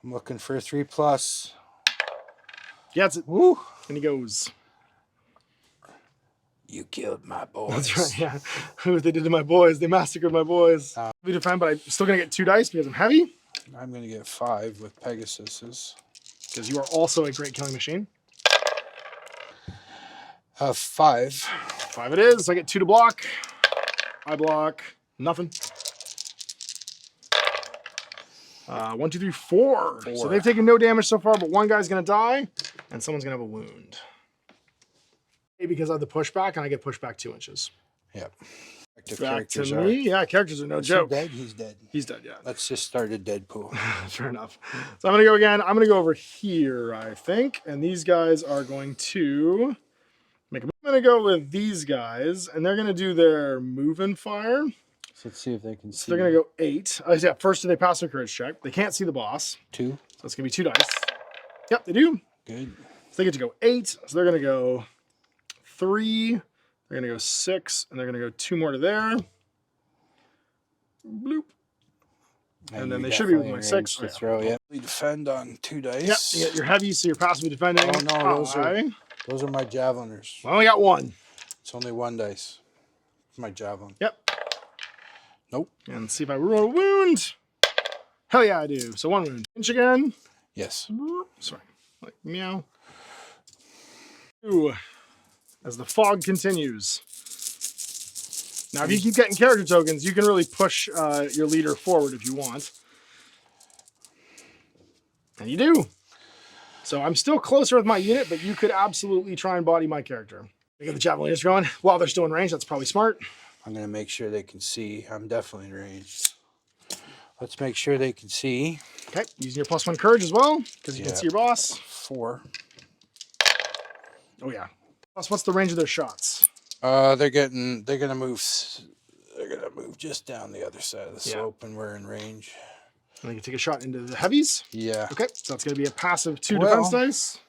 B: I'm looking for a 3 plus.
A: Yeah, it's it.
B: Woo.
A: And he goes.
B: You killed my boys.
A: That's right, yeah. What they did to my boys. They massacred my boys. We defend, but I'm still going to get 2 dice because I'm heavy.
B: I'm going to get 5 with Pegasus's.
A: Because you are also a great killing machine.
B: 5.
A: 5 it is. So I get 2 to block. I block. Nothing. 1, 2, 3, 4. So they've taken no damage so far, but one guy's going to die, and someone's going to have a wound. Because I have the pushback, and I get pushed back 2 inches.
B: Yep.
A: Back to me. Yeah, characters are no joke.
B: Dead? He's dead.
A: He's dead, yeah.
B: Let's just start a dead pool.
A: Fair enough. So I'm going to go again. I'm going to go over here, I think, and these guys are going to make a move. I'm going to go with these guys, and they're going to do their move and fire.
B: So let's see if they can see.
A: So they're going to go 8. Yeah, first do they pass their courage check. They can't see the boss.
B: 2.
A: So it's going to be 2 dice. Yep, they do.
B: Good.
A: So they get to go 8. So they're going to go 3. They're going to go 6. And they're going to go 2 more to there. Bloop. And then they should be with my 6.
B: To throw, yeah. We defend on 2 dice.
A: Yep, you get your heavy, so you're passively defending.
B: Oh, no, those are my javeliners.
A: I only got 1.
B: It's only 1 dice. My javelin.
A: Yep.
B: Nope.
A: And see if I roll a wound. Hell yeah, I do. So 1 wound. Pinch again.
B: Yes.
A: Sorry. Like meow. 2. As the fog continues. Now, if you keep getting character tokens, you can really push your leader forward if you want. And you do. So I'm still closer with my unit, but you could absolutely try and body my character. I get the Javelineers going. While they're still in range, that's probably smart.
B: I'm going to make sure they can see. I'm definitely in range. Let's make sure they can see.
A: Okay, using your +1 courage as well, because you can see your boss.
B: 4.
A: Oh, yeah. Plus, what's the range of their shots?
B: They're gonna move just down the other side of the slope, and we're in range.
A: And they can take a shot into the heavies.
B: Yeah.
A: Okay, so that's gonna be a passive 2 defense dice.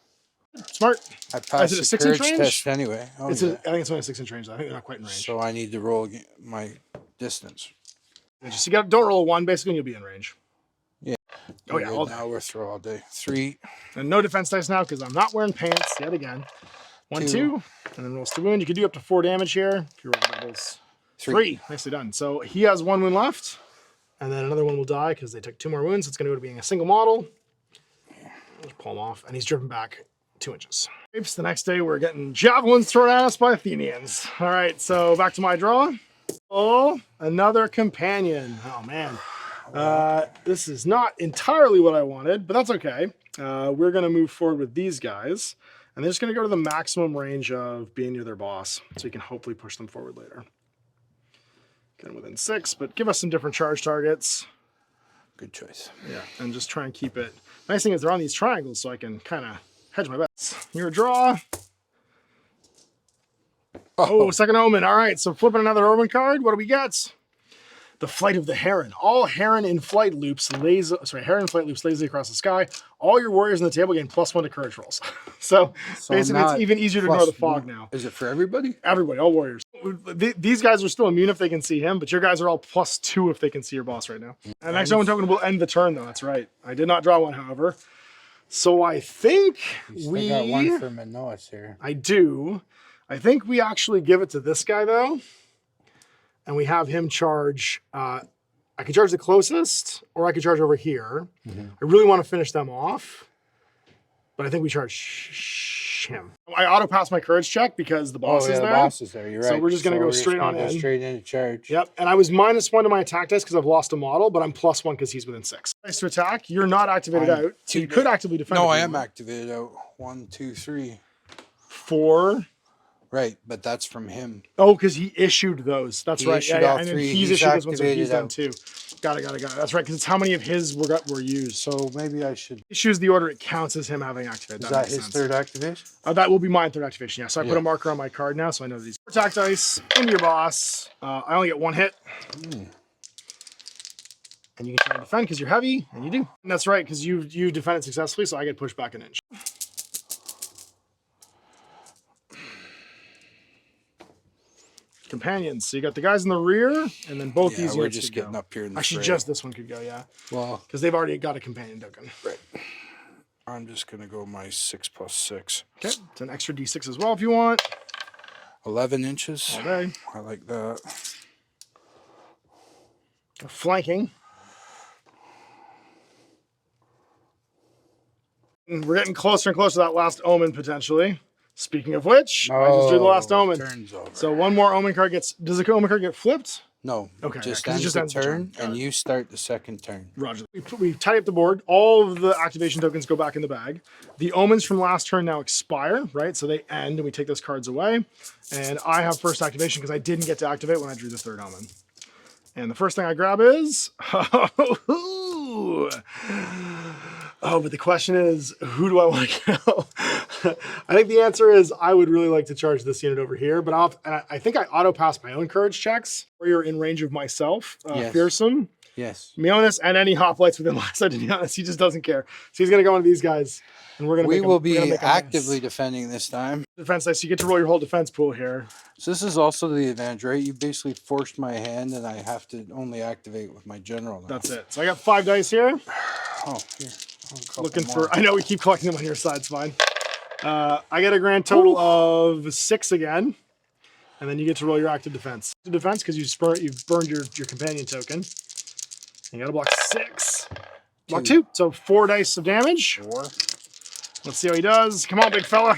A: Smart.
B: I passed the
A: 6
B: courage
A: inch range
B: test anyway.
A: I think it's only a 6 inch range. I think they're not quite in range.
B: So I need to roll my distance.
A: Just don't roll a 1 basically, and you'll be in range.
B: Yeah.
A: Oh yeah. All
B: now we're through all day. 3.
A: And no defense dice now because I'm not wearing pants yet again. 1, 2, and then rolls the wound. You can do up to 4 damage here if you roll doubles. 3. Nicely done. So he has 1 wound left, and then another one will die because they took 2 more wounds. So it's going to go to being a single model. Just pull him off, and he's driven back 2 inches. The next day, we're getting javelins thrown at us by Athenians. All right, so back to my draw. Oh, another companion. Oh man, this is not entirely what I wanted, but that's okay. We're going to move forward with these guys. And they're just going to go to the maximum range of being near their boss, so you can hopefully push them forward later. Get them within 6, but give us some different charge targets.
B: Good choice.
A: Yeah, and just try and keep it. Nice thing is they're on these triangles, so I can kind of hedge my bets. Your draw. Oh, second omen. All right, so flipping another omen card. What do we get? The Flight of the Heron. All heron in flight loops heron in flight loops lazily across the sky. All your warriors on the table gain +1 to courage rolls. so basically, it's even easier to ignore the fog now.
B: Is it for everybody?
A: Everybody, all warriors. These guys are still immune if they can see him, but your guys are all +2 if they can see your boss right now. And next omen token will end the turn, though. That's right. I did not draw one, however. So I think
B: we got one for Minois here.
A: I do. I think we actually give it to this guy though, and we have him charge. I could charge the closest, or I could charge over here. I really want to finish them off, but I think we charge him. I auto pass my courage check because the boss is there.
B: The boss is there. You're right.
A: So we're just gonna go straight on in.
B: Straight into charge.
A: Yep. And I was -1 to my attack dice because I've lost a model, but I'm +1 because he's within 6. Nice to attack. You're not activated out, so you could actively defend.
B: No, I am activated out. 1, 2, 3,
A: 4.
B: Right, but that's from him.
A: Oh, because he issued those. That's right.
B: Issued all
A: and then
B: three.
A: he's issued this one, so he's done
B: out.
A: too. Got it. That's right, because it's how many of his were used.
B: So maybe I should.
A: Issues the order, it counts as him having activated.
B: Is that his third activation?
A: That will be my third activation, yeah. So I put a marker on my card now, so I know these. Attack dice into your boss. I only get 1 hit. And you can try to defend because you're heavy, and you do. And that's right, because you defended successfully, so I get pushed back an inch. Companions. So you got the guys in the rear, and then both these.
B: We're just getting up here in the
A: Actually,
B: fray.
A: just this one could go, yeah.
B: Well,
A: because they've already got a companion token.
B: Right. I'm just gonna go my 6 + 6.
A: Okay, it's an extra D6 as well if you want.
B: 11 inches.
A: All day.
B: I like that.
A: Flanking. And we're getting closer and closer to that last omen potentially. Speaking of which, I just drew the last omen.
B: Turn's over.
A: So one more omen card gets. Does the omen card get flipped?
B: No.
A: Okay.
B: Just
A: it just ends
B: the
A: the
B: turn, and you start the second turn.
A: Roger. We tidy up the board. All of the activation tokens go back in the bag. The omens from last turn now expire, right? So they end, and we take those cards away. And I have first activation because I didn't get to activate when I drew the third omen. And the first thing I grab is. Oh, but the question is, who do I want to kill? I think the answer is I would really like to charge this unit over here, but I think I auto pass my own courage checks where you're in range of myself,
B: Yes.
A: Fearsome,
B: Yes.
A: Mionis, and any hoplites within last side. To be honest, he just doesn't care. So he's going to go into these guys, and we're going to.
B: We will be actively defending this time.
A: Defense dice. So you get to roll your whole defense pool here.
B: So this is also the advantage, right? You basically forced my hand, and I have to only activate with my general now.
A: That's it. So I got 5 dice here.
B: Oh, here.
A: Looking for. I know we keep collecting them on your side. It's fine. I get a grand total of 6 again, and then you get to roll your active defense. Defense because you've burned your companion token. You got to block 6. Block 2. So 4 dice of damage.
B: 4.
A: Let's see how he does. Come on, big fella.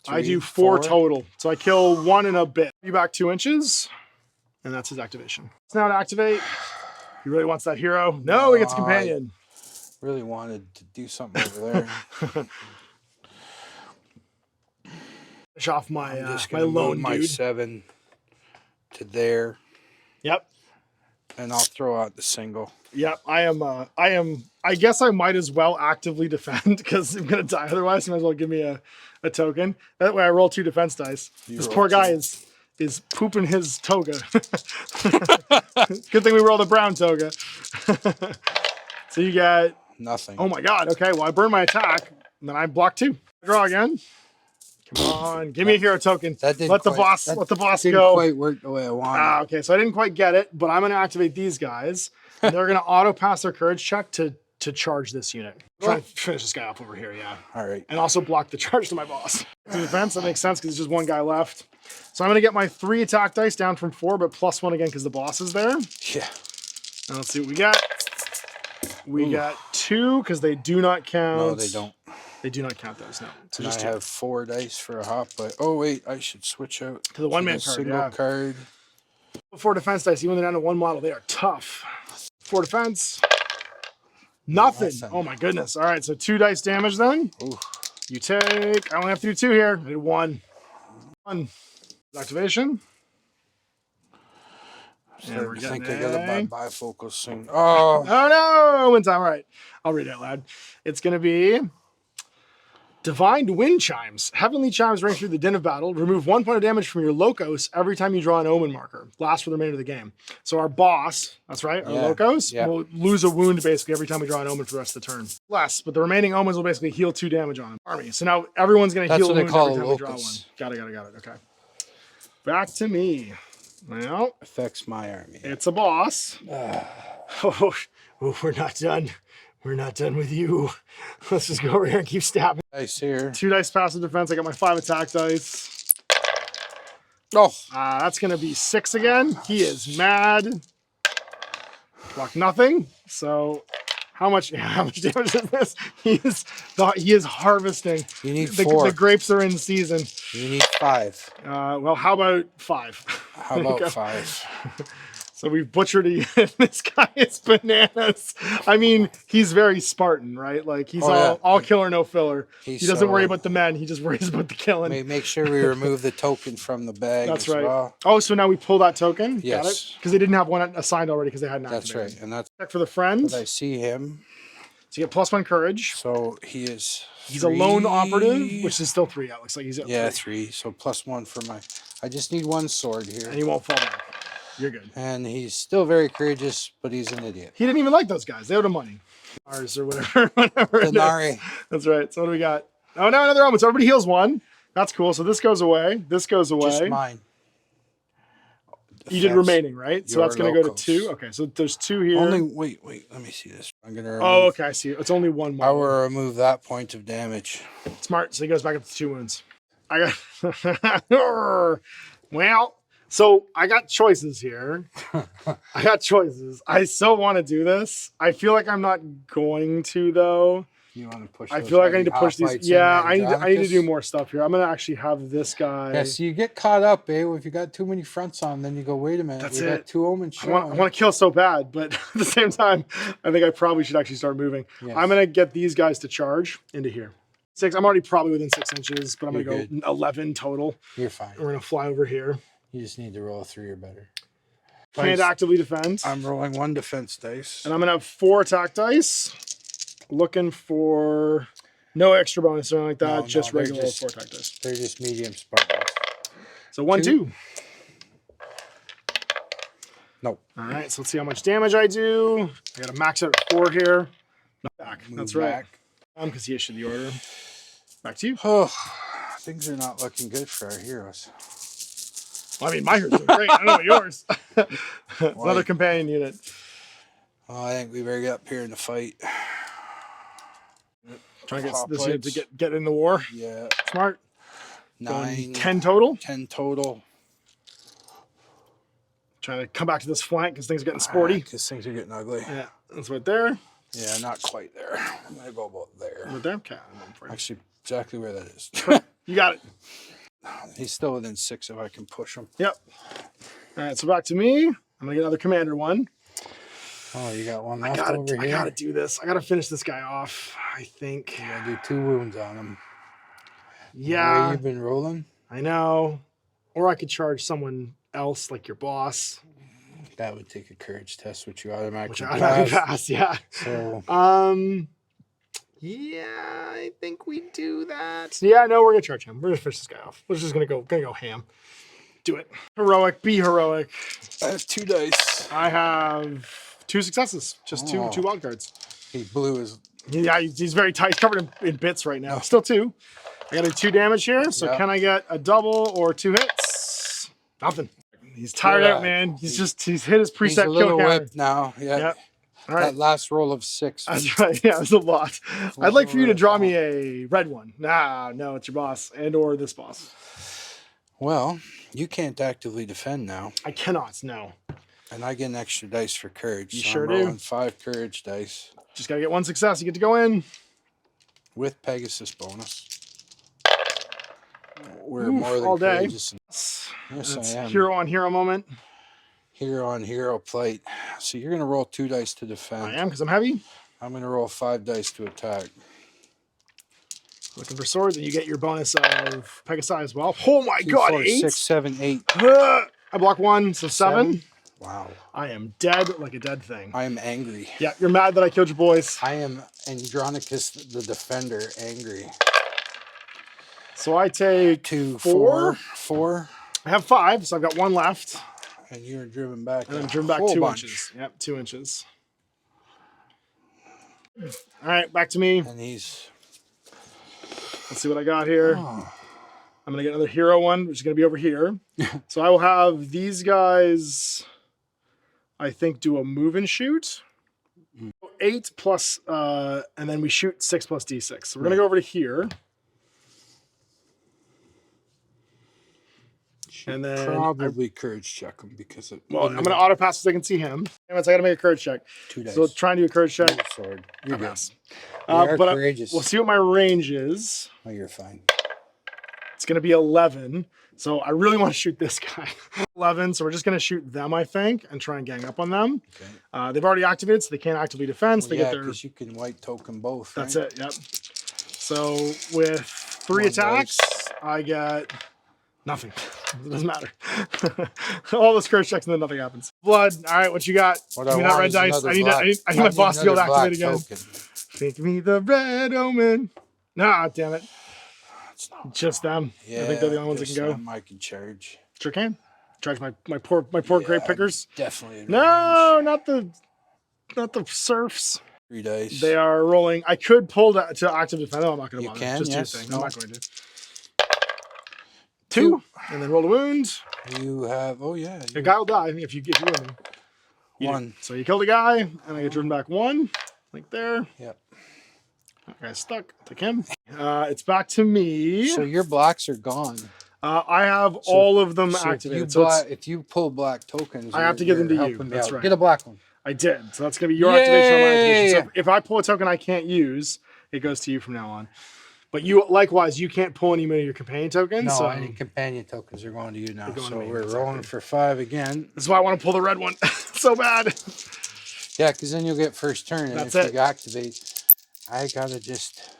B: 3,
A: I do 4 total. So I kill 1 in a bit. You back 2 inches, and that's his activation. So now to activate. He really wants that hero. No, he gets a companion.
B: Really wanted to do something over there.
A: Finish off my
B: just
A: my
B: gonna
A: lone
B: move my
A: dude.
B: 7 to there.
A: Yep.
B: And I'll throw out the single.
A: Yep. I guess I might as well actively defend because I'm gonna die otherwise. You might as well give me a token. That way I roll 2 defense dice. This poor guy is pooping his toga. Good thing we rolled a brown toga. So you get
B: nothing.
A: Oh my god, okay. Well I burn my attack, and then I block 2. Draw again. Come on, give me a hero token. Let the boss go.
B: Didn't quite work the way I wanted.
A: Okay, so I didn't quite get it, but I'm gonna activate these guys, and they're gonna auto pass their courage check to charge this unit. Try and finish this guy off over here, yeah.
B: All right.
A: And also block the charge to my boss. Defense, that makes sense because there's just 1 guy left. So I'm gonna get my 3 attack dice down from 4, but +1 again because the boss is there.
B: Yeah.
A: And let's see what we got. We got 2 because they do not count.
B: No, they don't.
A: They do not count those, no. So
B: And
A: just
B: I have 4 dice for a hop, but oh wait, I should switch out
A: to the one-man card.
B: Single card.
A: 4 defense dice, even when they're down to 1 model, they are tough. 4 defense. Nothing. Oh my goodness. All right, so 2 dice damage then.
B: Ooh.
A: You take. I only have to do 2 here. I did 1. 1 activation.
B: I think I got a bifocal soon. Oh.
A: Oh no! One time. All right. I'll read it out loud. It's going to be Divine Wind Chimes. Heavenly chimes ring through the din of battle. Remove 1 point of damage from your locos every time you draw an omen marker. Lasts for the remainder of the game. So our boss, that's right, our locos, will lose a wound basically every time we draw an omen for the rest of the turn. Less, but the remaining omens will basically heal 2 damage on an army. So now everyone's going to heal a wound every time we draw 1. Got it. Okay. Back to me. Well,
B: affects my army.
A: It's a boss. Oh, we're not done. We're not done with you. Let's just go over here and keep stabbing.
B: Dice here.
A: 2 dice passive defense. I got my 5 attack dice.
B: Oh,
A: That's going to be 6 again. He is mad. Block nothing. So how much damage is this? He is harvesting.
B: You need 4.
A: The grapes are in season.
B: You need 5.
A: Well, how about 5?
B: How about 5?
A: So we've butchered this guy is bananas. I mean, he's very Spartan, right? Like he's all killer, no filler. He doesn't worry about the men. He just worries about the killing.
B: Make sure we remove the token from the bag.
A: That's right.
B: Well.
A: Oh, so now we pull that token?
B: Yes.
A: Got it? Because they didn't have one assigned already because they hadn't activated.
B: That's right. And that's
A: check for the friend.
B: I see him.
A: So you get +1 courage.
B: So he's
A: a lone operative, which is still 3. Yeah, it looks like he's at
B: 3. So +1 for my. I just need 1 sword here.
A: And he won't fall back. You're good.
B: And he's still very courageous, but he's an idiot.
A: He didn't even like those guys. They owed him money. Ours or whatever.
B: Denari.
A: That's right. So what do we got? Oh, no, another one. So everybody heals 1. That's cool. So this goes away. This goes away.
B: Just mine.
A: You did remaining, right? So that's going to go to 2. Okay, so there's 2 here.
B: Wait. Let me see this. I'm going to remove.
A: Oh, okay. I see. It's only 1 more.
B: I will remove that point of damage.
A: Smart. So he goes back up to 2 wounds. I got... Well... So I got choices here. I still want to do this. I feel like I'm not going to though.
B: You want to push?
A: I feel like I need to push these. Yeah, I need to do more stuff here. I'm gonna actually have this guy.
B: Yeah, so you get caught up, if you got too many fronts on, then you go, wait a minute.
A: That's
B: we got 2 omens.
A: I want to kill so bad, but at the same time, I think I probably should actually start moving. Yes. I'm gonna get these guys to charge into here. 6. I'm already probably within 6 inches, but I'm gonna go 11 total.
B: You're fine.
A: We're gonna fly over here.
B: You just need to roll a 3 or better.
A: Can't actively defend.
B: I'm rolling 1 defense dice.
A: And I'm going to have 4 attack dice. Looking for no extra bonus or anything like that. Just regular 4 attack dice.
B: They're just medium Spartans.
A: So 1, 2.
B: Nope.
A: All right, so let's see how much damage I do. I got to max out at 4 here. Not back. That's right. Because he issued the order. Back to you.
B: Oh, things are not looking good for our heroes.
A: Well, I mean, my heroes are great. I don't know about yours. Another companion unit.
B: Oh, I think we better get up here in the fight.
A: Trying to get this unit to get in the war.
B: Yeah.
A: Smart.
B: 9.
A: 10 total.
B: 10 total.
A: Trying to come back to this flank because things are getting sporty.
B: Because things are getting ugly.
A: Yeah, that's right there.
B: Yeah, not quite there. I'm going to go about there.
A: Right there? Okay.
B: Actually, exactly where that is.
A: You got it.
B: He's still within 6 if I can push him.
A: Yep. All right, so back to me. I'm going to get another commander one.
B: Oh, you got one left over here?
A: I got to do this. I got to finish this guy off, I think.
B: You got to do 2 wounds on him.
A: Yeah.
B: You've been rolling?
A: I know. Or I could charge someone else, like your boss.
B: That would take a courage test, which you automatically
A: pass. Yeah.
B: So.
A: Yeah, I think we do that. Yeah, no, we're gonna charge him. We're gonna finish this guy off. We're just gonna go ham. Do it. Heroic. Be heroic.
B: I have 2 dice.
A: I have 2 successes. Just two wild cards.
B: He blew his.
A: Yeah, he's very tight. He's covered in bits right now. Still 2. I got a 2 damage here. So can I get a double or 2 hits? Nothing. He's tired out, man. He's hit his preset
B: he's a little
A: kill counter.
B: whipped now. Yeah.
A: Yep. All right.
B: That last roll of 6.
A: That's right. Yeah, it was a lot. I'd like for you to draw me a red one. No, it's your boss or this boss.
B: Well, you can't actively defend now.
A: I cannot, no.
B: And I get an extra dice for courage.
A: You
B: so
A: sure
B: I'm rolling 5 courage dice.
A: Just got to get 1 success. You get to go in.
B: With Pegasus bonus. We're more than
A: all day.
B: courageous. Yes, I am.
A: Hero on hero moment.
B: Hero on hero plate. So you're going to roll 2 dice to defend.
A: I am, because I'm heavy.
B: I'm going to roll 5 dice to attack.
A: Looking for swords, and you get your bonus of Pegasi as well. Oh my God,
B: 4,
A: 8?
B: 6, 7, 8.
A: I block 1, so 7.
B: Wow.
A: I am dead like a dead thing.
B: I am angry.
A: Yeah, you're mad that I killed your boys.
B: I am Andronicus the Defender angry.
A: So I take
B: 2,
A: 4.
B: 4.
A: I have 5, so I've got 1 left.
B: And you're driven back.
A: And I'm driven back 2 inches. Yep, 2 inches. All right, back to me.
B: And he's...
A: Let's see what I got here. Oh. I'm going to get another hero one, which is going to be over here. So I will have these guys, I think, do a move and shoot. 8 plus, and then we shoot 6 plus D6. So we're going to go over to here. And then
B: probably courage check him because
A: I'm going to auto pass so I can see him. Damn it, so I got to make a courage check.
B: 2 dice.
A: So try and do a courage check.
B: Sword. You're good.
A: But
B: courageous.
A: We'll see what my range is.
B: Oh, you're fine.
A: It's going to be 11. So I really want to shoot this guy. 11. So we're just going to shoot them, I think, and try and gang up on them. Okay. They've already activated, so they can't actively defend. They get their...
B: because you can white token both.
A: That's it. Yep. So with 3 attacks, I get nothing. It doesn't matter. All those courage checks and then nothing happens. Blood. All right, what you got?
B: Give
A: me that red dice. I need my boss to be able to activate again. Make me the red omen. Nah, damn it. It's not just them.
B: Yeah,
A: I think they're the only ones that can go.
B: I can charge.
A: Sure can. Charge my poor grape pickers.
B: Definitely.
A: No, not the serfs.
B: 3 dice.
A: They are rolling. I could pull to active defend. No, I'm not going to bother.
B: Can,
A: just
B: yes.
A: 2 things. No. I'm not going to. 2. And then roll a wound.
B: You have. Oh yeah.
A: A guy will die if you win them.
B: 1.
A: So you kill the guy, and I get driven back 1. Like there.
B: Yep.
A: That guy's stuck. Take him. It's back to me.
B: So your blacks are gone.
A: I have all of them activated.
B: If you pull black tokens,
A: I have to give them to you. That's right.
B: Get a black one.
A: I did. So that's going to be your activation on my activation. So if I pull a token I can't use, it goes to you from now on. But you, likewise, you can't pull any of your companion tokens.
B: No,
A: so
B: any companion tokens are going to you now. So we're
A: exactly.
B: rolling for 5 again.
A: This is why I want to pull the red one so bad.
B: Yeah, because then you'll get first turn. And
A: That's
B: if you activate, I got to just...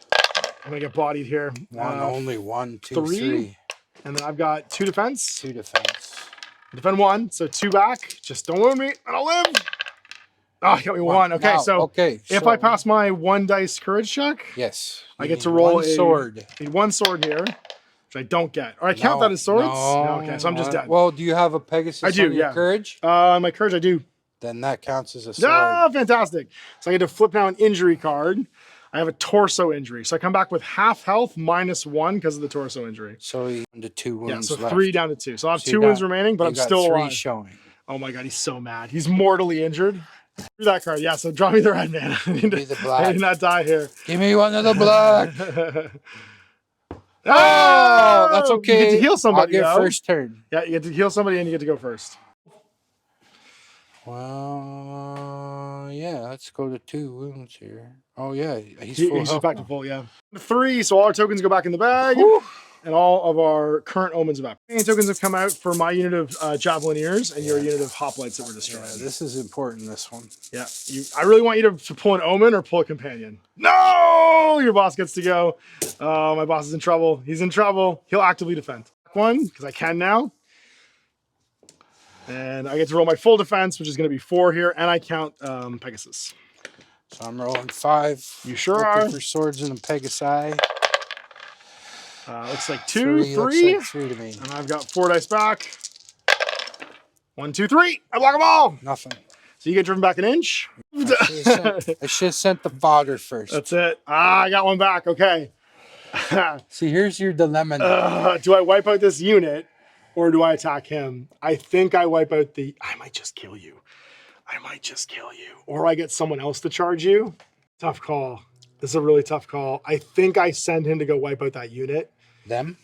A: I'm going to get bodied here.
B: Only 1, 2, 3.
A: And then I've got 2 defense.
B: 2 defense.
A: Defend 1, so 2 back. Just don't wound me, and I'll live. Oh, you got me 1. Okay, so if I pass my 1 dice courage check,
B: yes,
A: I get to roll
B: a sword.
A: I need 1 sword here, which I don't get. Or I count that as swords? No, okay, so I'm just dead.
B: Well, do you have a Pegasus on your courage?
A: My courage, I do.
B: Then that counts as a sword.
A: Ah, fantastic. So I get to flip now an injury card. I have a torso injury. So I come back with half health minus 1 because of the torso injury.
B: So you're down to 2 wounds
A: left.
B: 3
A: down to 2. So I have 2 wounds remaining, but I'm still alive.
B: 3 showing.
A: Oh my God, he's so mad. He's mortally injured. Do that card. Yeah, so draw me the red man. I did not die here.
B: Give me one of the black.
A: Oh,
B: that's okay.
A: You get to heal somebody.
B: I'll get first turn.
A: Yeah, you get to heal somebody and you get to go first.
B: Well, yeah, let's go to 2 wounds here. Oh, yeah, he's
A: just back to full, yeah. 3, so all our tokens go back in the bag. Woo! And all of our current omens are back. Tokens have come out for my unit of Javelineers and your unit of Hoplites that were destroyed.
B: Yeah, this is important, this one.
A: Yeah, I really want you to pull an omen or pull a companion. No! Your boss gets to go. My boss is in trouble. He's in trouble. He'll actively defend. 1, because I can now. And I get to roll my full defense, which is going to be 4 here, and I count Pegasus.
B: So I'm rolling 5.
A: You sure are.
B: For swords and a Pegasi.
A: Looks like 2, 3.
B: Looks like 3 to me.
A: And I've got 4 dice back. 1, 2, 3. I block them all.
B: Nothing.
A: So you get driven back an inch.
B: I should have sent the fodder first.
A: That's it. I got 1 back. Okay.
B: See, here's your dilemma now.
A: Do I wipe out this unit or do I attack him? I think I wipe out I might just kill you. Or I get someone else to charge you. Tough call. This is a really tough call. I think I send him to go wipe out that unit.
B: Them?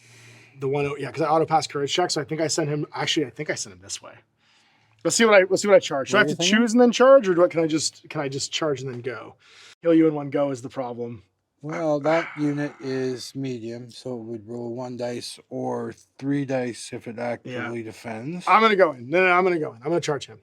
A: The one, yeah, because I auto pass courage check. So I think I send him. Actually, I think I send him this way. Let's see what I charge. Do I have to choose and then charge, or can I just charge and then go? Kill you in 1 go is the problem.
B: Well, that unit is medium, so it would roll 1 dice or 3 dice if it actively defends.
A: I'm gonna go in. No, I'm gonna go in. I'm gonna charge him.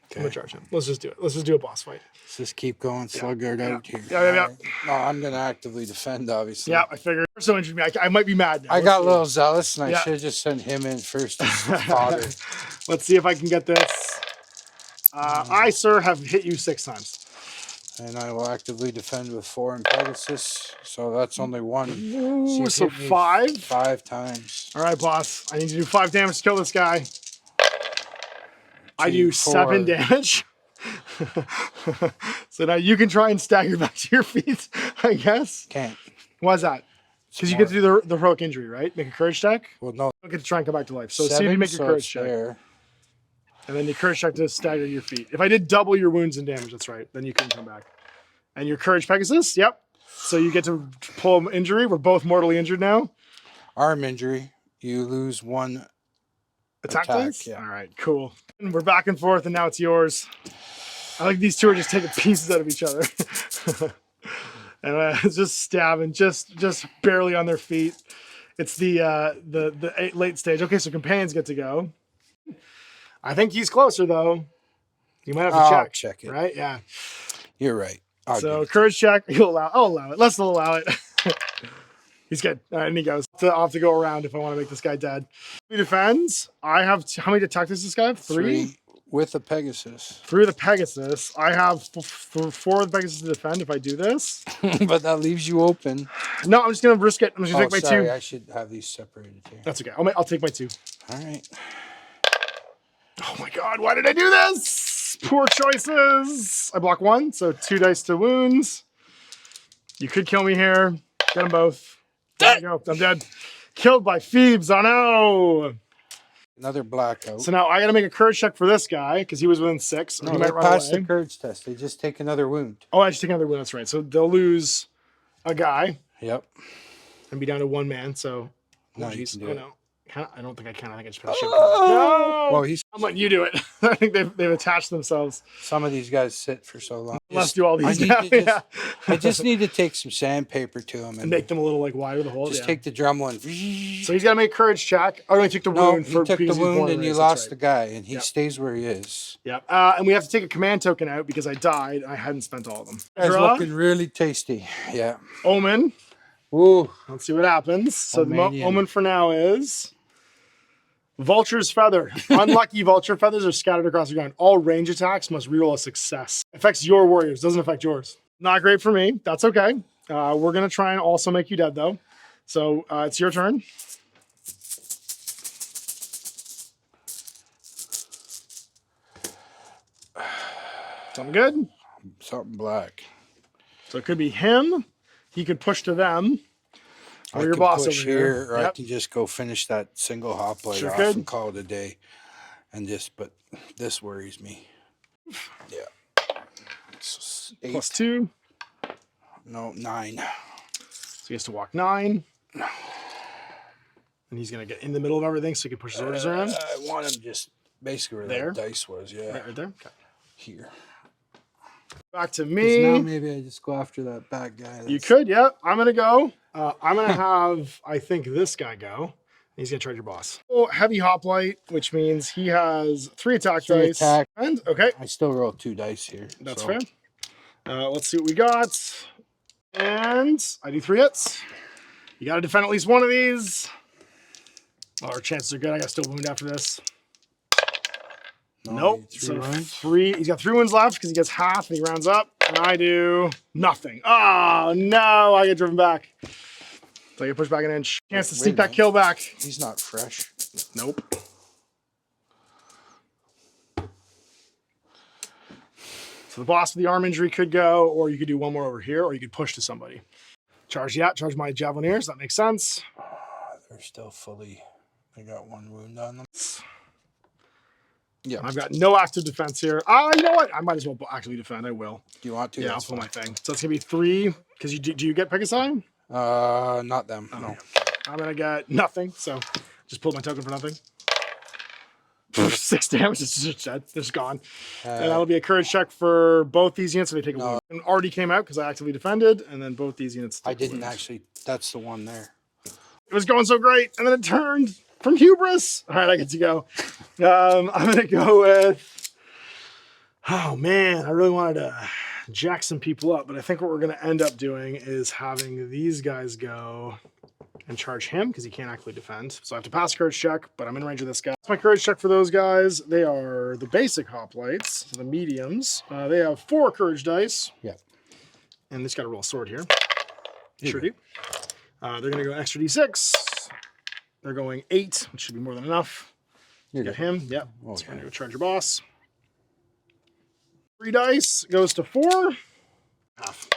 A: Okay. I'm gonna charge him. Let's just do it. Let's just do a boss fight.
B: Let's just keep going. Sluggard out here.
A: Yeah.
B: No, I'm gonna actively defend, obviously.
A: Yeah, I figured. You're so interested me. I might be mad now.
B: I got a little zealous, and I should have just sent him in first as fodder.
A: Let's see if I can get this. I, sir, have hit you 6 times.
B: And I will actively defend with 4 in Pegasus. So that's only 1.
A: Ooh, so 5?
B: 5 times.
A: All right, boss. I need to do 5 damage to kill this guy. I do 7 damage. So now you can try and stagger back to your feet, I guess.
B: Can't.
A: Why is that? Because you get to do the heroic injury, right? Make a courage check.
B: Well, no.
A: You don't get to try and come back to life. So see if you make a courage check.
B: There.
A: And then your courage check to stagger your feet. If I did double your wounds and damage, that's right. Then you can come back. And your courage Pegasus, yep. So you get to pull injury. We're both mortally injured now.
B: Arm injury. You lose 1
A: Attack dice?
B: Yeah.
A: All right, cool. And we're back and forth, and now it's yours. I like these two are just taking pieces out of each other. And just stabbing, just barely on their feet. It's the late stage. Okay, so companions get to go. I think he's closer, though. You might have to
B: I'll check it.
A: Right? Yeah.
B: You're right.
A: So courage check. I'll allow it. Let's allow it. He's good. All right, and he goes. I'll have to go around if I want to make this guy dead. He defends. I have how many attack does this guy have? Three
B: with the Pegasus.
A: 3 with the Pegasus. I have 4 with the Pegasus to defend if I do this.
B: But that leaves you open.
A: No, I'm just gonna risk it. I'm just gonna take my 2.
B: I should have these separated here.
A: That's okay. I'll take my 2.
B: All right.
A: Oh my god, why did I do this? Poor choices. I block 1, so 2 dice to wounds. You could kill me here. Get them both. There you go. I'm dead. Killed by Phoebes. Oh no.
B: Another blackout.
A: So now I got to make a courage check for this guy because he was within 6.
B: No,
A: he
B: might pass the courage test. They just take another wound.
A: Oh, I just take another wound. That's right. So they'll lose a guy.
B: Yep.
A: And be down to 1 man. So,
B: no, you can do it.
A: I don't think I can. I think I just put a ship. No!
B: Well,
A: I'm letting you do it. I think they've attached themselves.
B: Some of these guys sit for so long.
A: Let's do all these now.
B: I just need to take some sandpaper to them
A: and make them a little like wider the hole.
B: Just take the drum one.
A: So he's got to make courage check. Oh, no, he took the wound.
B: You took the wound and you lost the guy, and he stays where he is.
A: Yep. And we have to take a command token out because I died. I hadn't spent all of them.
B: It's looking really tasty. Yeah.
A: Omen.
B: Ooh.
A: Let's see what happens. So the omen for now is Vulture's Feather. Unlucky vulture feathers are scattered across the ground. All range attacks must reroll a success. Affects your warriors, doesn't affect yours. Not great for me. That's okay. We're going to try and also make you dead, though. So it's your turn. Something good?
B: Something black.
A: So it could be him. He could push to them. Or your boss over here.
B: Or I can just go finish that single hoplite off and call it a day. But this worries me. Yeah.
A: So 8. Plus 2.
B: No, 9.
A: So he has to walk 9. And he's going to get in the middle of everything so he can push his orders around.
B: I want him just basically where that dice was. Yeah.
A: Right there? Okay.
B: Here.
A: Back to me.
B: Now maybe I just go after that bad guy.
A: You could, yeah. I'm going to go. I'm going to have, I think, this guy go. He's going to charge your boss. Oh, heavy hoplite, which means he has 3 attack dice. And, okay.
B: I still roll 2 dice here.
A: That's fair. Let's see what we got. And I do 3 hits. You got to defend at least one of these. Well, our chances are good. I got still wound after this. Nope. So 3. He's got 3 wounds left because he gets half and he rounds up. And I do nothing. Oh, no. I get driven back. So I get pushed back an inch. Chance to sneak that kill back.
B: He's not fresh.
A: Nope. So the boss with the arm injury could go, or you could do one more over here, or you could push to somebody. Charge my Javelineers. That makes sense.
B: They're still fully... I got 1 wound on them.
A: Yeah, I've got no active defense here. You know what? I might as well actively defend. I will.
B: Do you want to?
A: Yeah, I'll pull my thing. So it's gonna be 3. Because do you get Pegasi?
B: Not them.
A: Oh,
B: no.
A: I'm gonna get nothing. So just pulled my token for nothing. 6 damage. It's just dead. It's gone. And that'll be a courage check for both these units. So they take a wound. And already came out because I actively defended, and then both these units.
B: I didn't actually. That's the one there.
A: It was going so great, and then it turned. From hubris. All right, I get to go. I'm going to go with... Oh, man. I really wanted to jack some people up, but I think what we're going to end up doing is having these guys go and charge him because he can't actually defend. So I have to pass a courage check, but I'm in range of this guy. That's my courage check for those guys. They are the basic hoplites, so the mediums. They have 4 courage dice.
B: Yeah.
A: And they just got to roll a sword here. Sure do. They're going to go an extra D6. They're going 8, which should be more than enough. You get him. Yep. Okay. So we're going to go charge your boss. 3 dice goes to 4. Half.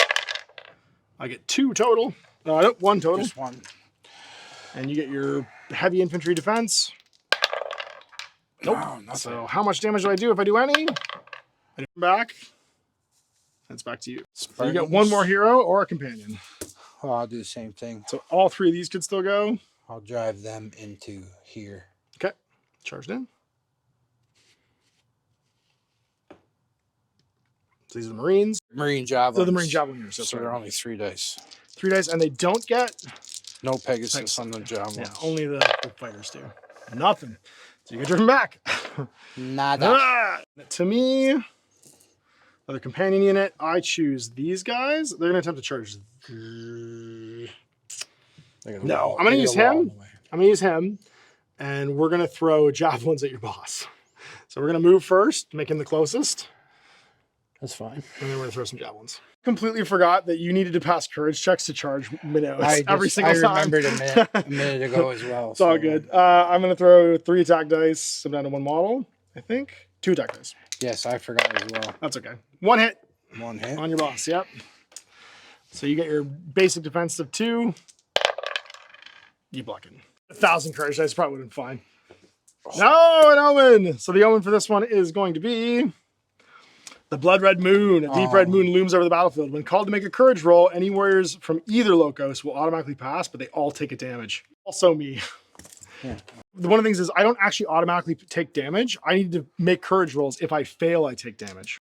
A: I get 2 total. Nope, 1 total.
B: Just 1.
A: And you get your heavy infantry defense. Nope. Oh, so how much damage do I do if I do any? I do back. That's back to you. So you get 1 more hero or a companion.
B: Oh, I'll do the same thing.
A: So all 3 of these could still go.
B: I'll drive them into here.
A: Okay. Charged in. So these are the Marines.
B: Marine Javelins.
A: They're the Marine Javelins.
B: So they're only 3 dice.
A: 3 dice, and they don't get...
B: No Pegasus on the Javelins.
A: Yeah, only the fighters do. Nothing. So you get driven back.
B: Nada.
A: To me, another companion unit, I choose these guys. They're going to attempt to charge. No, I'm going to use him. I'm going to use him, and we're going to throw javelins at your boss. So we're going to move first, make him the closest.
B: That's fine.
A: And then we're going to throw some javelins. Completely forgot that you needed to pass courage checks to charge minnows every single time.
B: I remembered a minute ago as well.
A: It's all good. I'm going to throw 3 attack dice. I'm down to 1 model, I think. 2 attack dice.
B: Yes, I forgot as well.
A: That's okay. 1 hit.
B: 1 hit.
A: On your boss, yep. So you get your basic defense of 2. You block it. 1,000 courage dice probably would have been fine. No, an omen. So the omen for this one is going to be the Blood Red Moon. A deep red moon looms over the battlefield. When called to make a courage roll, any warriors from either locus will automatically pass, but they all take a damage. Also me.
B: Yeah.
A: One of the things is I don't actually automatically take damage. I need to make courage rolls. If I fail, I take damage.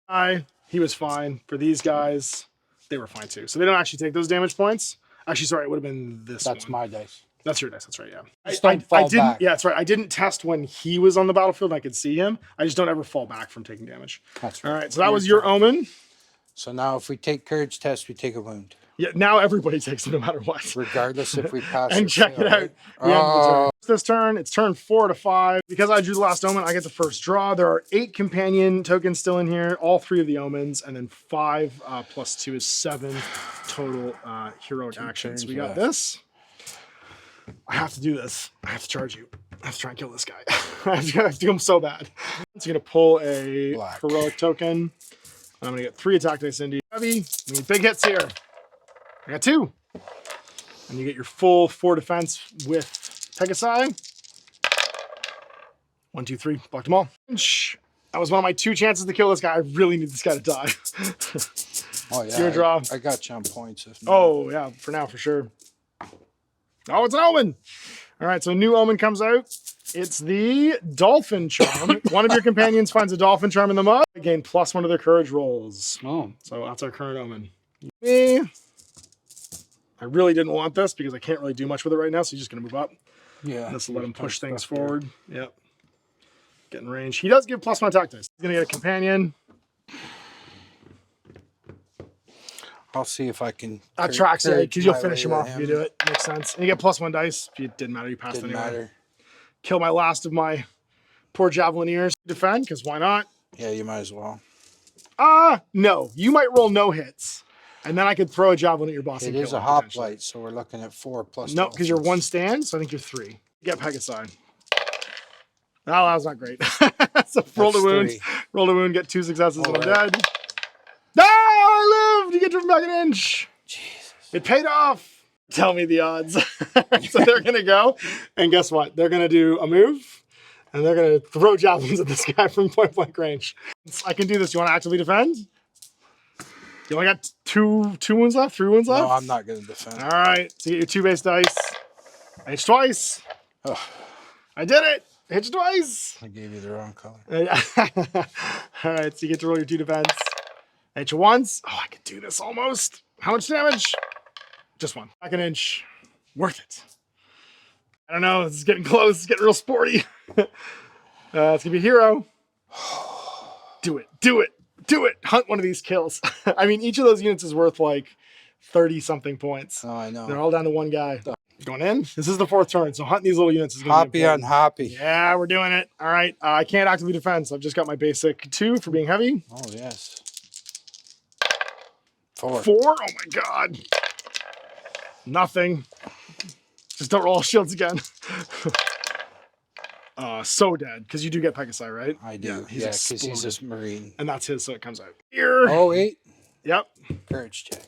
A: He was fine. For these guys, they were fine too. So they don't actually take those damage points. Actually, sorry, it would have been this one.
B: That's my dice.
A: That's your dice. That's right. Yeah.
B: I didn't.
A: Back. Yeah, that's right. I didn't test when he was on the battlefield and I could see him. I just don't ever fall back from taking damage.
B: That's right.
A: All right. So that was your omen.
B: So now if we take courage test, we take a wound.
A: Yeah. Now everybody takes them no matter what.
B: Regardless if we pass
A: and check it out. Yeah, this turn, it's turn 4 to 5. Because I drew the last omen, I get the first draw. There are 8 companion tokens still in here. All 3 of the omens, and then 5 plus 2 is 7 total heroic actions. We got this. I have to do this. I have to charge you. I have to try and kill this guy. I have to do him so bad. So you're going to pull a heroic token. I'm going to get 3 attack dice into you. Heavy. I need big hits here. I got 2. And you get your full 4 defense with Pegasi. 1, 2, 3. Blocked them all. That was one of my 2 chances to kill this guy. I really need this guy to die.
B: Oh, yeah.
A: Your draw.
B: I got you on points. If not.
A: Oh, yeah. For now, for sure. Oh, it's an omen. All right, so a new omen comes out. It's the Dolphin Charm. One of your companions finds a Dolphin Charm in the mud. Gain +1 to their courage rolls.
B: Oh.
A: So that's our current omen. Me. I really didn't want this because I can't really do much with it right now, so he's just going to move up.
B: Yeah.
A: This will let him push things forward. Yep. Get in range. He does give +1 attack dice. He's going to get a companion.
B: I'll see if I can.
A: That tracks it, because you'll finish him off if you do it. Makes sense. And you get +1 dice. If it didn't matter, you passed
B: Didn't
A: anyway.
B: matter.
A: Kill my last of my poor Javelineers. Defend, because why not?
B: Yeah, you might as well.
A: No. You might roll no hits. And then I could throw a javelin at your boss.
B: It
A: and
B: is
A: kill
B: a
A: him,
B: hoplite, so we're looking at 4 plus.
A: No, because you're 1 stand, so I think you're 3. You get Pegasi. Oh, that was not great. So roll the wound. Roll the wound, get 2 successes, and I'm dead. No, I lived! You get driven back an inch.
B: Jesus.
A: It paid off. Tell me the odds. So they're going to go, and guess what? They're going to do a move, and they're going to throw javelins at this guy from point blank range. I can do this. You want to actively defend? You only got 2 wounds left? 3 wounds left?
B: No, I'm not going to defend.
A: All right. So you get your 2 base dice. I hit you twice.
B: Oh.
A: I did it. I hit you twice.
B: I gave you the wrong color.
A: All right. So you get to roll your 2 defense. I hit you once. Oh, I could do this almost. How much damage? Just 1. Back an inch. Worth it. I don't know. This is getting close. It's getting real sporty. It's going to be a hero. Do it. Do it. Do it. Hunt one of these kills. I mean, each of those units is worth like 30-something points.
B: Oh, I know.
A: They're all down to 1 guy. Going in. This is the 4th turn, so hunting these little units is going to be
B: Hoppy on hoppy.
A: Yeah, we're doing it. All right. I can't actively defend, so I've just got my basic 2 for being heavy.
B: Oh, yes. 4.
A: 4? Oh, my God. Nothing. Just don't roll shields again. So dead, because you do get Pegasi, right?
B: I do. Yeah, because he's this Marine.
A: And that's his, so it comes out. Here.
B: Oh, 8.
A: Yep.
B: Courage check.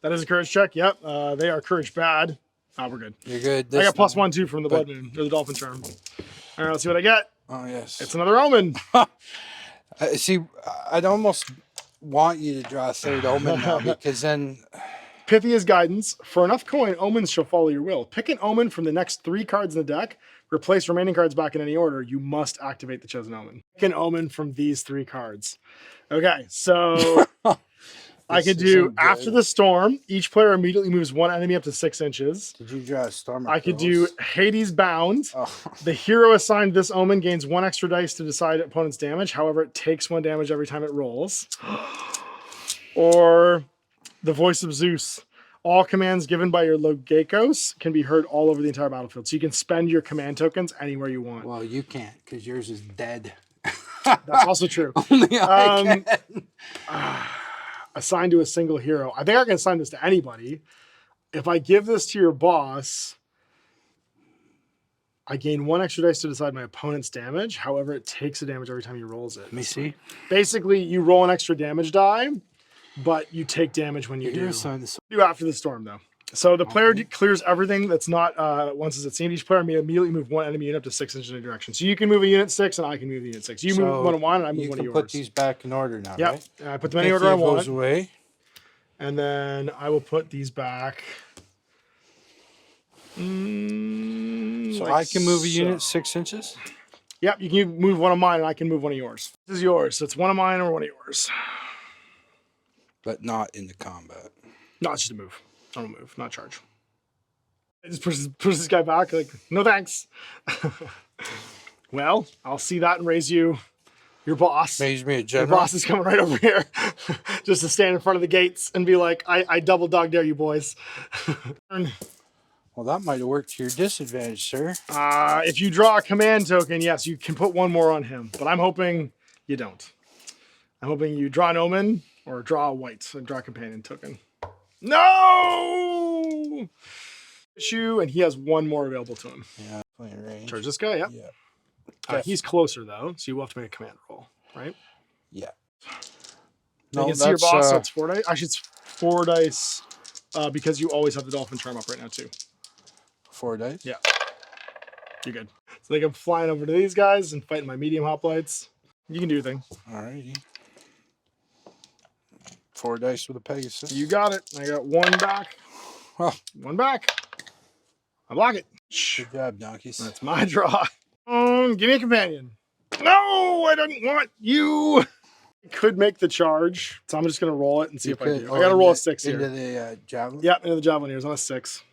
A: That is a courage check. Yep. They are courage bad. We're good.
B: You're good.
A: I got +1 too from the Blood Moon, or the Dolphin Charm. All right, let's see what I get.
B: Oh, yes.
A: It's another omen.
B: See, I'd almost want you to draw a 3rd omen now, because then
A: Pythia's Guidance. For enough coin, omens shall follow your will. Pick an omen from the next 3 cards in the deck. Replace remaining cards back in any order. You must activate the chosen omen. Pick an omen from these 3 cards. Okay, so I could do After the Storm. Each player immediately moves 1 enemy up to 6 inches.
B: Did you draw a Storm?
A: I could do Hades Bound. Oh. The hero assigned this omen gains 1 extra dice to decide opponent's damage. However, it takes 1 damage every time it rolls. Or the Voice of Zeus. All commands given by your Logakos can be heard all over the entire battlefield. So you can spend your command tokens anywhere you want.
B: Well, you can't because yours is dead.
A: That's also true.
B: Only I can.
A: Assigned to a single hero. I think I can assign this to anybody. If I give this to your boss, I gain 1 extra dice to decide my opponent's damage. However, it takes a damage every time he rolls it.
B: Let me see.
A: Basically, you roll an extra damage die, but you take damage when you do. Do After the Storm, though. So the player clears everything that's not once it's seen. Each player may immediately move 1 enemy unit up to 6 inches in a direction. So you can move a unit 6, and I can move a unit 6. You move 1 of mine, and I move 1 of yours.
B: You can put these back in order now,
A: yep.
B: Right?
A: I put them in any order I want.
B: Goes away.
A: And then I will put these back.
B: So like I can move a unit 6 inches?
A: Yep, you can move 1 of mine, and I can move 1 of yours. This is yours, so it's 1 of mine or 1 of yours.
B: But not into combat.
A: No, it's just a move. I'll move, not charge. I just push this guy back, like, no thanks. Well, I'll see that and raise you your boss.
B: Raise me a general.
A: Your boss is coming right over here just to stand in front of the gates and be like, I double dog dare you boys.
B: Well, that might have worked to your disadvantage, sir.
A: If you draw a command token, yes, you can put 1 more on him. But I'm hoping you don't. I'm hoping you draw an omen or draw a white and draw a companion token. No! Issue, and he has 1 more available to him.
B: Yeah, playing range.
A: Charge this guy, yep.
B: Yeah.
A: He's closer, though, so you will have to make a command roll, right?
B: Yeah.
A: No, you can see your boss, so it's 4 dice. Actually, it's 4 dice because you always have the dolphin charm up right now, too.
B: 4 dice?
A: Yeah. You're good. So they come flying over to these guys and fighting my medium hoplites. You can do your thing.
B: Alrighty. 4 dice with a Pegasus.
A: You got it. I got 1 back.
B: Well,
A: 1 back. I block it.
B: Good job, donkeys.
A: That's my draw. Give me a companion. No, I don't want you. I could make the charge, so I'm just going to roll it and see if I do. I got to roll a 6 here.
B: Into the javelin?
A: Yep, into the javelin. On a 6.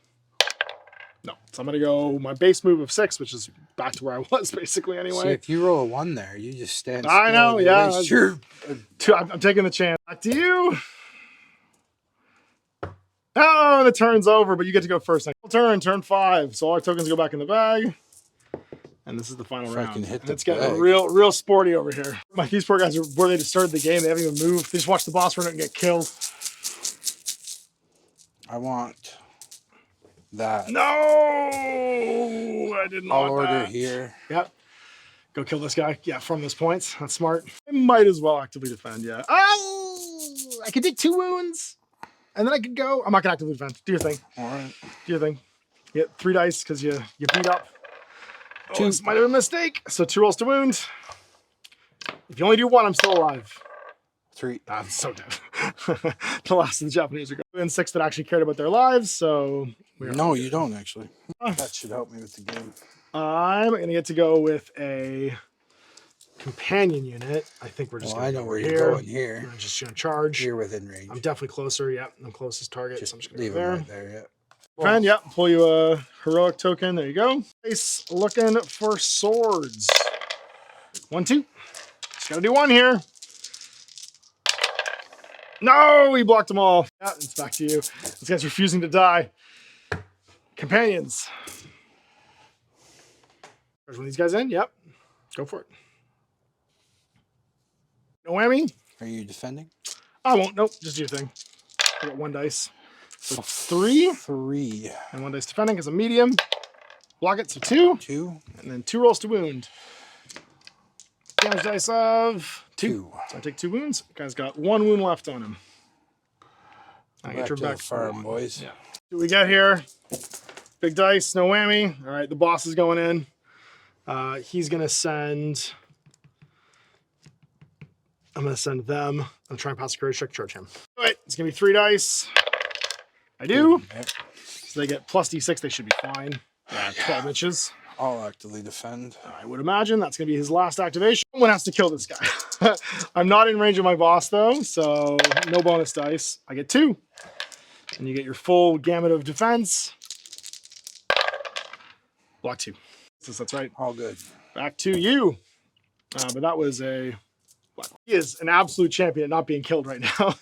A: No. So I'm going to go my base move of 6, which is back to where I was basically anyway.
B: See, if you roll a 1 there, you just stand still.
A: I know, yeah.
B: I'm
A: taking the chance. Back to you. Oh, the turn's over, but you get to go first. Turn 5. So all our tokens go back in the bag. And this is the final round. It's getting real sporty over here. These poor guys are where they just started the game. They haven't even moved. They just watched the boss run out and get killed.
B: I want that.
A: No, I didn't want that.
B: I'll order here.
A: Yep. Go kill this guy. Yeah, from those points. That's smart. I might as well actively defend. Yeah. Oh, I could take 2 wounds. And then I could go. I'm not going to actively defend. Do your thing.
B: All right.
A: Do your thing. You get 3 dice because you beat up.
B: 2.
A: This might have been a mistake. So 2 rolls to wound. If you only do 1, I'm still alive.
B: 3.
A: I'm so dead. The last of the Japanese are going. And 6 that actually cared about their lives. So
B: no, you don't actually. That should help me with the game.
A: I'm going to get to go with a companion unit. I think we're just going to
B: I know where you're going here.
A: I'm just going to charge.
B: You're within range.
A: I'm definitely closer. Yep, I'm closest target.
B: Just
A: so I'm just going
B: leave
A: to go
B: him right there. Yeah.
A: Friend, yep. Pull you a heroic token. There you go. Nice. Looking for swords. 1, 2. Just got to do 1 here. No, we blocked them all. Yeah, it's back to you. This guy's refusing to die. Companions. There's one of these guys in. Yep. Go for it. No whammy.
B: Are you defending?
A: I won't. Nope. Just do your thing. I got 1 dice. So 3.
B: 3.
A: And 1 dice defending is a medium. Block it. So 2.
B: 2.
A: And then 2 rolls to wound. Damage dice of 2. So I take 2 wounds. Guy's got 1 wound left on him. I get your back
B: farm, boys.
A: Yeah. What we got here? Big dice, no whammy. All right, the boss is going in. He's gonna send. I'm gonna send them. I'm trying to pass a courage check, charge him. All right, it's gonna be 3 dice. I do.
B: Yep.
A: So they get plus D6. They should be fine. Yeah, 12 inches.
B: I'll actively defend.
A: I would imagine that's going to be his last activation. Someone has to kill this guy. I'm not in range of my boss, though, so no bonus dice. I get 2. And you get your full gamut of defense. Block 2. That's right.
B: All good.
A: Back to you. But that was a... He is an absolute champion at not being killed right now.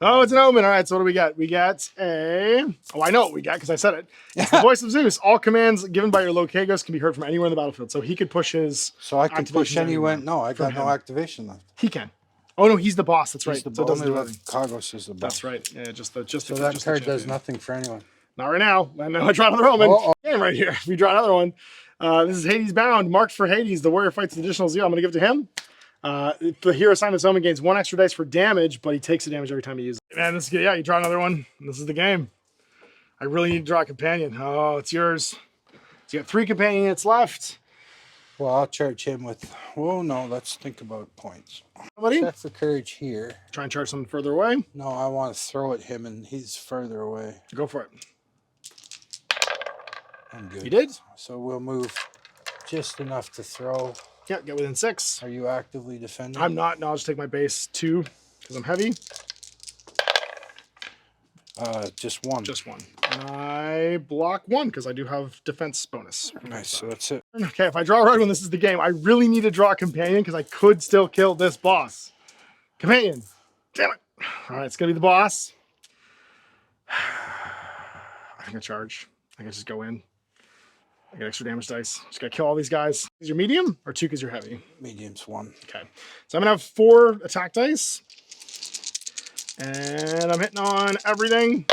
A: Oh, it's an omen. All right, so what do we get? We get a... Oh, I know what we got because I said it. It's the voice of Zeus. All commands given by your Locagos can be heard from anywhere in the battlefield. So he could push his...
B: So I can push anywhere. No, I got no activation left.
A: He can. Oh, no, he's the boss. That's right.
B: He's the
A: so it doesn't do anything.
B: Locagos is the boss.
A: That's right. Yeah,
B: so that card does nothing for anyone.
A: Not right now. And now I draw another omen. Game right here. We draw another one. This is Hades Bound. Marked for Hades. The warrior fights additional zeal. I'm going to give it to him. The hero assigned this omen gains 1 extra dice for damage, but he takes the damage every time he uses it. Man, this is good. Yeah, you draw another one. This is the game. I really need to draw a companion. Oh, it's yours. So you got 3 companion units left.
B: Well, I'll charge him with... Oh, no, let's think about points.
A: Somebody?
B: Check for courage here.
A: Try and charge something further away.
B: No, I want to throw at him, and he's further away.
A: Go for it.
B: I'm good.
A: You did?
B: So we'll move just enough to throw.
A: Yeah, get within 6.
B: Are you actively defending?
A: I'm not. No, I'll just take my base 2 because I'm heavy.
B: Just 1.
A: Just 1. And I block 1 because I do have defense bonus.
B: Nice, so that's it.
A: Okay, if I draw a red one, this is the game. I really need to draw a companion because I could still kill this boss. Companion. Damn it. All right, it's going to be the boss. I think I charge. I can just go in. I get extra damage dice. Just got to kill all these guys. Is your medium or 2 because you're heavy?
B: Medium's 1.
A: Okay. So I'm going to have 4 attack dice. And I'm hitting on everything.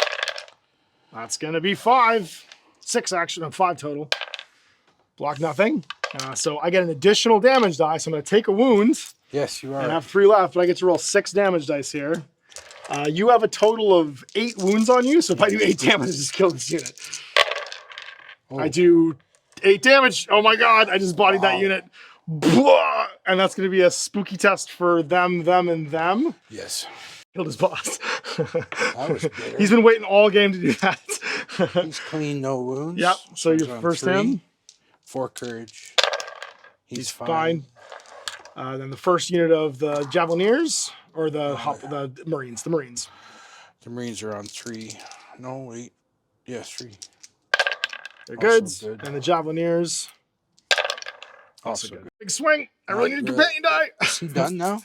A: That's going to be 5. 6 actually. No, 5 total. Block nothing. So I get an additional damage die. So I'm going to take a wound.
B: Yes, you are.
A: And I have 3 left, but I get to roll 6 damage dice here. You have a total of 8 wounds on you. So if I do 8 damage, I just kill this unit. Oh. I do 8 damage. Oh my God. I just bodied that unit. Blah! And that's going to be a spooky test for them, and them.
B: Yes.
A: Killed his boss.
B: That was bitter.
A: He's been waiting all game to do that.
B: He's clean, no wounds.
A: Yep. So your first
B: 3,
A: him.
B: 4 courage. He's
A: fine. Then the first unit of the Javelineers or the Marines. The Marines.
B: The Marines are on 3. No, wait. Yeah, 3.
A: They're good. And the Javelineers. Also good. Big swing. I really need a companion die.
B: Is he done now?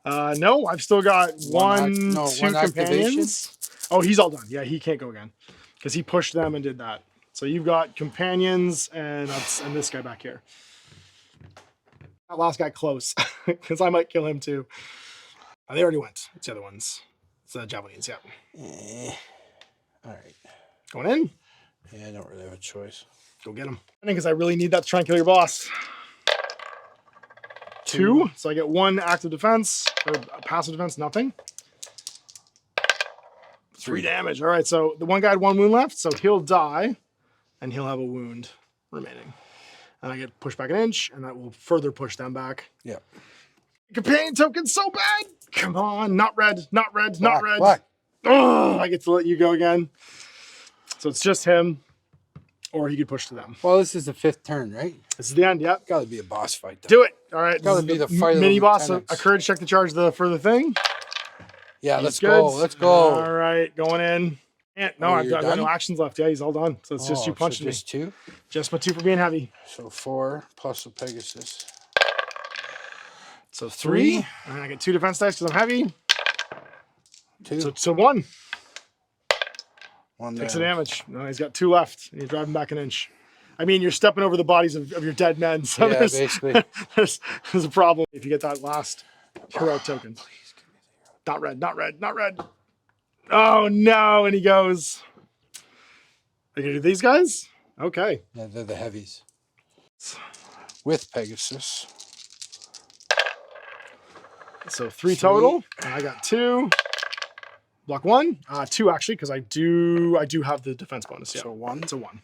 A: No, I've still got 2 companions.
B: Activation?
A: Oh, he's all done. Yeah, he can't go again because he pushed them and did that. So you've got companions and this guy back here. That last guy close because I might kill him too. They already went. It's the other ones. It's the Javelins, yeah.
B: All right.
A: Going in?
B: Yeah, I don't really have a choice.
A: Go get him. Because I really need that to try and kill your boss. 2. So I get 1 active defense or passive defense, nothing. 3 damage. All right, so the one guy had 1 wound left, so he'll die and he'll have a wound remaining. And I get pushed back an inch, and that will further push them back.
B: Yeah.
A: Companion token so bad. Come on, not red, not red, not red.
B: Black.
A: Oh, I get to let you go again. So it's just him, or he could push to them.
B: Well, this is the 5th turn, right?
A: This is the end, yep.
B: Got to be a boss fight, though.
A: Do it. All right.
B: Got to be the fight of
A: mini boss. A courage check to charge for the thing.
B: Yeah, let's go. Let's go.
A: All right, going in. No, I've got no actions left. Yeah, he's all done. So it's just you punching me.
B: Just 2?
A: Just my 2 for being heavy.
B: So 4 plus the Pegasus.
A: So 3. And I get 2 defense dice because I'm heavy.
B: 2.
A: So 1.
B: 1
A: takes the damage. No, he's got 2 left. And you're driving back an inch. I mean, you're stepping over the bodies of your dead men. So
B: yeah, basically.
A: there's a problem if you get that last hero token. Please give me the hero. Not red, not red, not red. Oh, no. And he goes. Are you going to do these guys? Okay.
B: Yeah, they're the heavies. With Pegasus.
A: So 3 total. And I got 2. Block 1. 2 actually, because I do have the defense bonus. Yeah.
B: So 1.
A: It's a 1.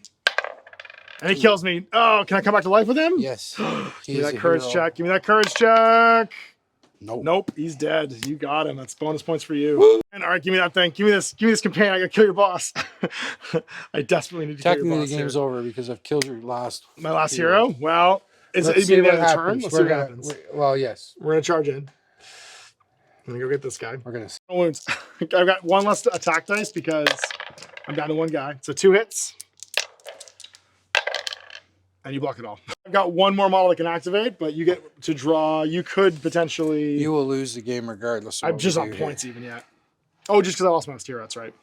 A: And he kills me. Oh, can I come back to life with him?
B: Yes.
A: Give me that courage check. Give me that courage check. Nope, he's dead. You got him. That's bonus points for you. Woo! And all right, give me that thing. Give me this companion. I gotta kill your boss. I desperately need to kill your boss.
B: Technically, the game's over because I've killed your last.
A: My last hero. Well, is it the end of the turn? Let's see what happens.
B: Well, yes.
A: We're gonna charge in. I'm gonna go get this guy.
B: We're gonna.
A: No wounds. I've got one less attack dice because I'm down to one guy. So 2 hits. And you block it all. I've got one more model that can activate, but you get to draw. You could potentially.
B: You will lose the game regardless.
A: I'm just on points even yet. Oh, just because I lost my last hero. That's right.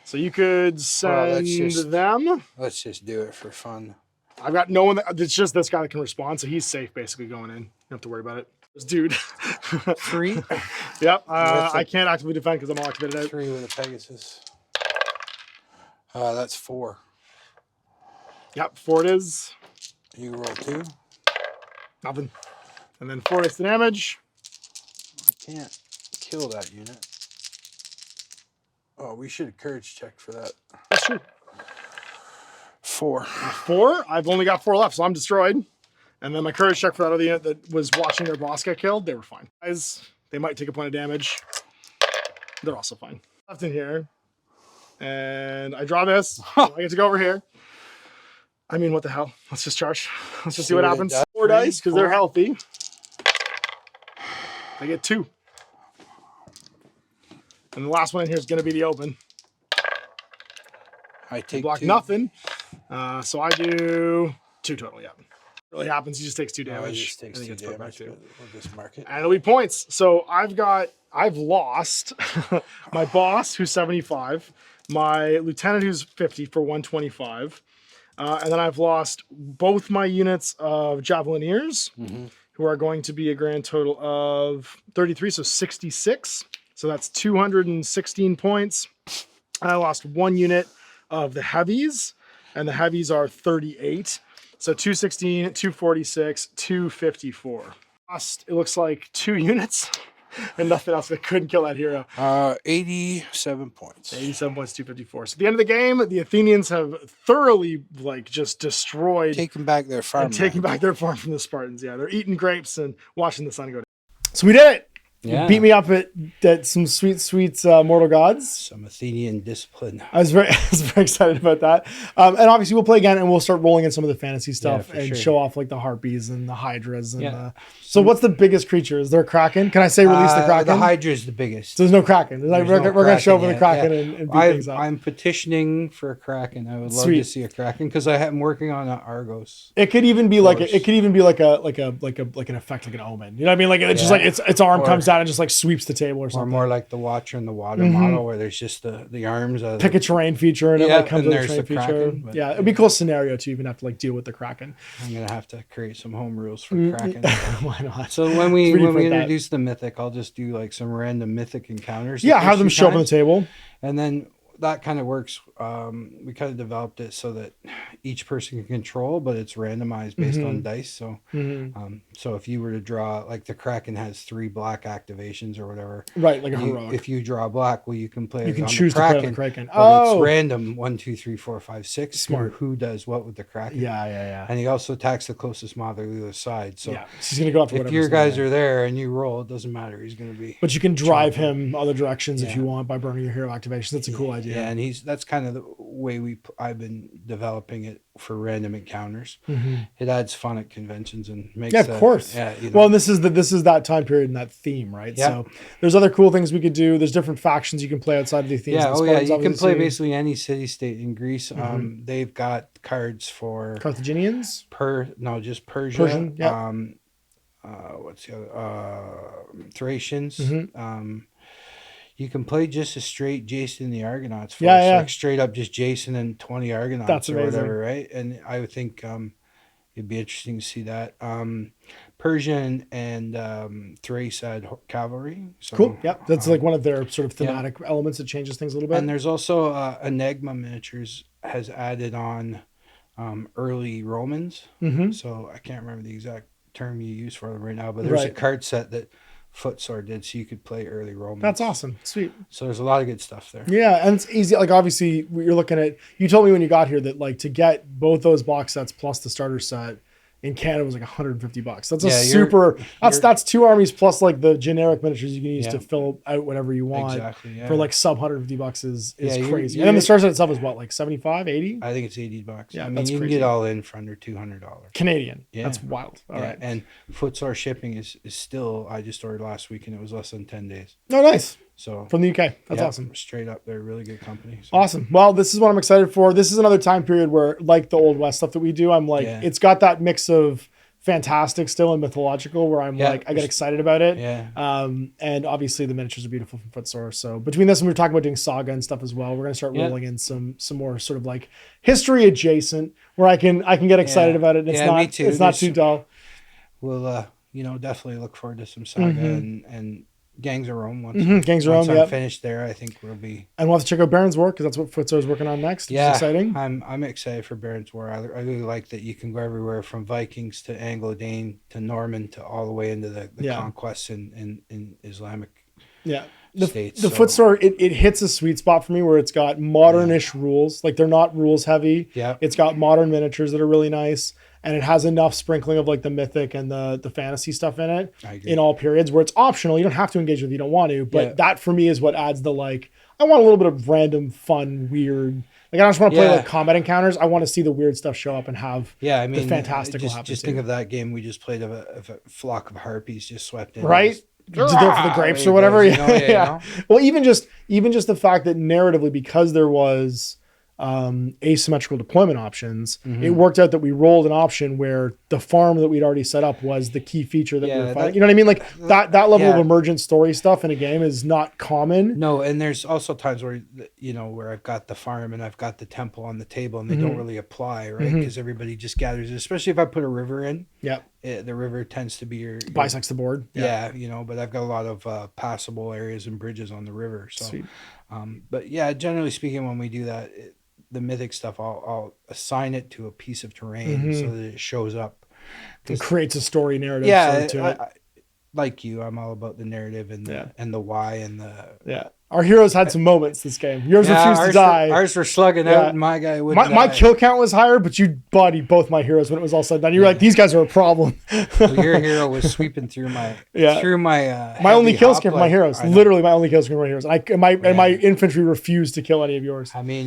A: So you could send them.
B: Let's just do it for fun.
A: I've got no one. It's just this guy that can respond, so he's safe basically going in. You don't have to worry about it. This dude.
B: 3.
A: Yep. I can't actively defend because I'm all activated out.
B: 3 with a Pegasus. That's 4.
A: Yep, 4 it is.
B: You roll 2.
A: Nothing. And then 4 hits the damage.
B: I can't kill that unit. Oh, we should have courage checked for that.
A: That's true.
B: 4.
A: 4? I've only got 4 left, so I'm destroyed. And then my courage check for that other unit that was watching their boss get killed, they were fine. Guys, they might take a point of damage. They're also fine. Left in here. And I draw this. So I get to go over here. I mean, what the hell? Let's just charge. Let's just see what happens. 4 dice, because they're healthy. I get 2. And the last one in here is going to be the open.
B: I take
A: block
B: 2.
A: Nothing. So I do 2 total, yeah. What really happens, he just takes 2 damage.
B: He just takes 2 damage. We'll just mark it.
A: And it'll be points. So I've lost my boss, who's 75, my lieutenant, who's 50 for 125. And then I've lost both my units of Javelineers, who are going to be a grand total of 33, so 66. So that's 216 points. I lost 1 unit of the heavies, and the heavies are 38. So 216, 246, 254. Lost, it looks like 2 units and nothing else. I couldn't kill that hero.
B: 87 points.
A: 87 points, 254. So at the end of the game, the Athenians have thoroughly just destroyed.
B: Taking back their farm.
A: And taking back their farm from the Spartans. Yeah, they're eating grapes and watching the sun go down. So we did it.
B: Yeah.
A: You beat me up at some sweet Mortal Gods.
B: Some Athenian discipline.
A: I was very excited about that. And obviously we'll play again and we'll start rolling in some of the fantasy stuff and show off like the harpies and the hydras. And so what's the biggest creature? Is there a kraken? Can I say release the kraken?
B: The hydra is the biggest.
A: So there's no kraken. We're going to show up with a kraken and beat things up.
B: I'm petitioning for a kraken. I would love to see a kraken because I'm working on an Argos.
A: It could even be like an effect, like an omen. You know what I mean? Like it's just like its arm comes down and just like sweeps the table or something.
B: Or more like the Watcher in the Water model where there's just the arms.
A: Pick a terrain feature and it like comes with a terrain feature.
B: Kraken,
A: yeah, it'd be a cool scenario to even have to like deal with the kraken.
B: I'm gonna have to create some home rules for kraken.
A: Why not?
B: So when we introduce the mythic, I'll just do like some random mythic encounters.
A: Yeah, have them show up on the table.
B: And then that kind of works. We kind of developed it so that each person can control, but it's randomized based on dice. So, so if you were to draw, like the Kraken has 3 black activations or whatever,
A: right? Like a heroic.
B: If you draw black, well, you can play.
A: You can choose to play on the Kraken.
B: But it's random 1, 2, 3, 4, 5, 6.
A: Smart.
B: Who does what with the Kraken?
A: Yeah.
B: And he also attacks the closest model to the other side. So
A: he's gonna go after whatever.
B: If your guys are there and you roll, it doesn't matter. He's gonna be.
A: But you can drive him other directions if you want by burning your hero activations. That's a cool idea.
B: Yeah, and that's kind of the way I've been developing it for random encounters. It adds fun at conventions and makes
A: of course.
B: Yeah,
A: well, and this is that time period and that theme, right?
B: Yeah.
A: So there's other cool things we could do. There's different factions you can play outside of the Athenians.
B: You can play basically any city state in Greece. They've got cards for
A: Carthaginians.
B: Just Persia.
A: Persian. Yeah.
B: What's the other? Thracians. You can play just a straight Jason and the Argonauts force, like straight up just Jason and 20 Argonauts or whatever, right? And I would think it'd be interesting to see that. Persian and Thrace had cavalry. So,
A: cool. Yep, that's like one of their sort of thematic elements that changes things a little bit.
B: And there's also Enigma Miniatures has added on early Romans. So I can't remember the exact term you use for them right now, but there's a card set that Footsore did, so you could play early Romans.
A: That's awesome. Sweet.
B: So there's a lot of good stuff there.
A: Yeah, and it's easy. Like obviously, you're looking at. You told me when you got here that like to get both those box sets plus the starter set in Canada was like $150. That's that's 2 armies plus like the generic miniatures you can use to fill out whatever you want.
B: Exactly. Yeah.
A: For like sub $150 is crazy.
B: You're,
A: and then the star set itself is what, like 75, 80?
B: I think it's $80.
A: Yeah,
B: I mean, you can get all in for under $200
A: Canadian. Yeah, that's wild. All right.
B: And Footsore shipping is still. I just ordered last week and it was less than 10 days.
A: Oh, nice.
B: So
A: from the UK. That's awesome.
B: Straight up, they're a really good company. So.
A: Awesome. Well, this is what I'm excited for. This is another time period where, like the Old West stuff that we do, I'm like, it's got that mix of fantastic still and mythological where I'm like, I get excited about it.
B: Yeah.
A: And obviously the miniatures are beautiful from Footsore. So between this and we're talking about doing Saga and stuff as well, we're going to start rolling in some more sort of like history adjacent where I can get excited about it. And it's not too dull.
B: We'll, definitely look forward to some Saga and Gangs of Rome once I'm finished there. I think we'll be,
A: and we'll have to check out Baron's War because that's what Footsore is working on next.
B: Yeah,
A: it's exciting.
B: I'm excited for Baron's War. I really like that you can go everywhere from Vikings to Anglo-Dane to Norman to all the way into the conquests in Islamic states.
A: The Footsore it hits a sweet spot for me where it's got modern-ish rules, like they're not rules heavy.
B: Yeah,
A: it's got modern miniatures that are really nice. And it has enough sprinkling of like the mythic and the fantasy stuff in it in all periods where it's optional. You don't have to engage with it if you don't want to. But that for me is what adds the like, I want a little bit of random, fun, weird. Like I don't just want to play like combat encounters. I want to see the weird stuff show up and have the fantastical happen.
B: Just think of that game we just played of a flock of harpies just swept in.
A: Right? Just for the grapes or whatever. Well, even just the fact that narratively, because there was asymmetrical deployment options, it worked out that we rolled an option where the farm that we'd already set up was the key feature that we were fighting. You know what I mean? Like that level of emergent story stuff in a game is not common.
B: No, and there's also times where where I've got the farm and I've got the temple on the table and they don't really apply, right? Because everybody just gathers, especially if I put a river in.
A: Yeah.
B: The river tends to be your
A: bisects the board.
B: Yeah, but I've got a lot of passable areas and bridges on the river. So, but yeah, generally speaking, when we do that, the mythic stuff, I'll assign it to a piece of terrain so that it shows up.
A: It creates a story narrative.
B: Yeah, like you, I'm all about the narrative and the why and the
A: Our heroes had some moments this game. Yours refused to die.
B: Ours were slugging out, and my guy wouldn't.
A: My kill count was higher, but you bodied both my heroes when it was all said and done. You were like, these guys are a problem.
B: Well, your hero was sweeping through my
A: my only kills came from my heroes. Literally, my only kills came from my heroes. And my infantry refused to kill any of yours.
B: I mean,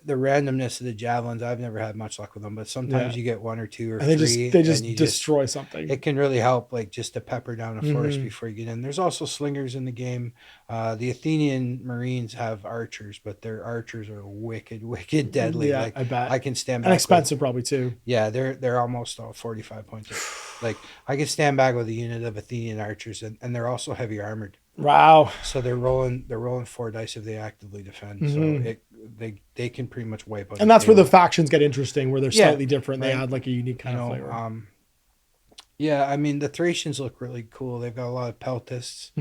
B: the randomness of the javelins, I've never had much luck with them, but sometimes you get one or two or three.
A: They just destroy something.
B: It can really help, like just to pepper down a forest before you get in. There's also slingers in the game. The Athenian Marines have archers, but their archers are wicked deadly.
A: Yeah,
B: like,
A: I bet.
B: I can stand back.
A: And expensive probably too.
B: Yeah, they're almost all 45 points. Like I can stand back with a unit of Athenian archers, and they're also heavy armored.
A: Wow.
B: So they're rolling 4 dice if they actively defend. So they can pretty much wipe out.
A: And that's where the factions get interesting, where they're slightly different. They add like a unique kind of flavor.
B: Yeah, I mean the Thracians look really cool. They've got a lot of peltists,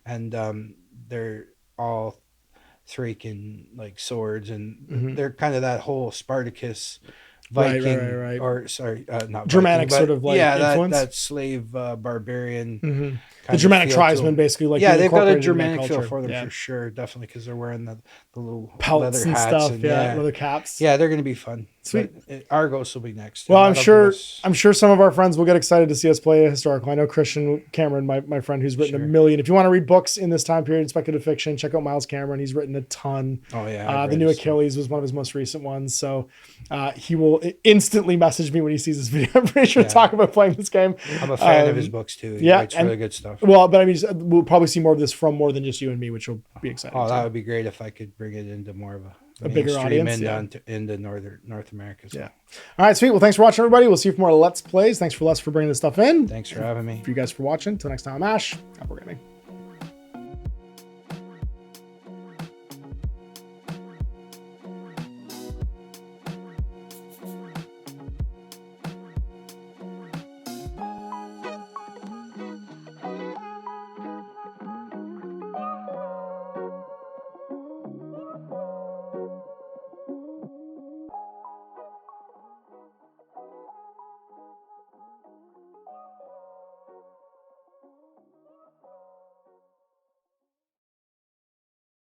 B: and they're all Thracian like swords, and they're kind of that whole Spartacus Viking,
A: right.
B: or sorry, not
A: Germanic
B: Viking,
A: sort of like influence.
B: that slave barbarian.
A: The Germanic tribesmen, basically, like
B: they've got a Germanic feel for them for sure, definitely, because they're wearing the little
A: pelts
B: leather
A: and
B: hats
A: stuff,
B: and,
A: leather caps.
B: Yeah, they're going to be fun.
A: Sweet.
B: Argos will be next.
A: Well, I'm sure some of our friends will get excited to see us play a historical. I know Christian Cameron, my friend, who's written a million. If you want to read books in this time period, speculative fiction, check out Miles Cameron. He's written a ton.
B: Oh yeah.
A: The New Achilles was one of his most recent ones. So he will instantly message me when he sees this video. I'm pretty sure to talk about playing this game.
B: I'm a fan of his books too. He writes really good stuff.
A: Well, but I mean, we'll probably see more of this from more than just you and me, which will be exciting.
B: Oh, that would be great if I could bring it into more of a
A: bigger audience,
B: into North America. So.
A: Yeah. All right, sweet. Well, thanks for watching, everybody. We'll see you for more Let's Plays. Thanks for Les for bringing this stuff in.
B: Thanks for having me.
A: For you guys for watching. Until next time, I'm Ash. Happy gaming.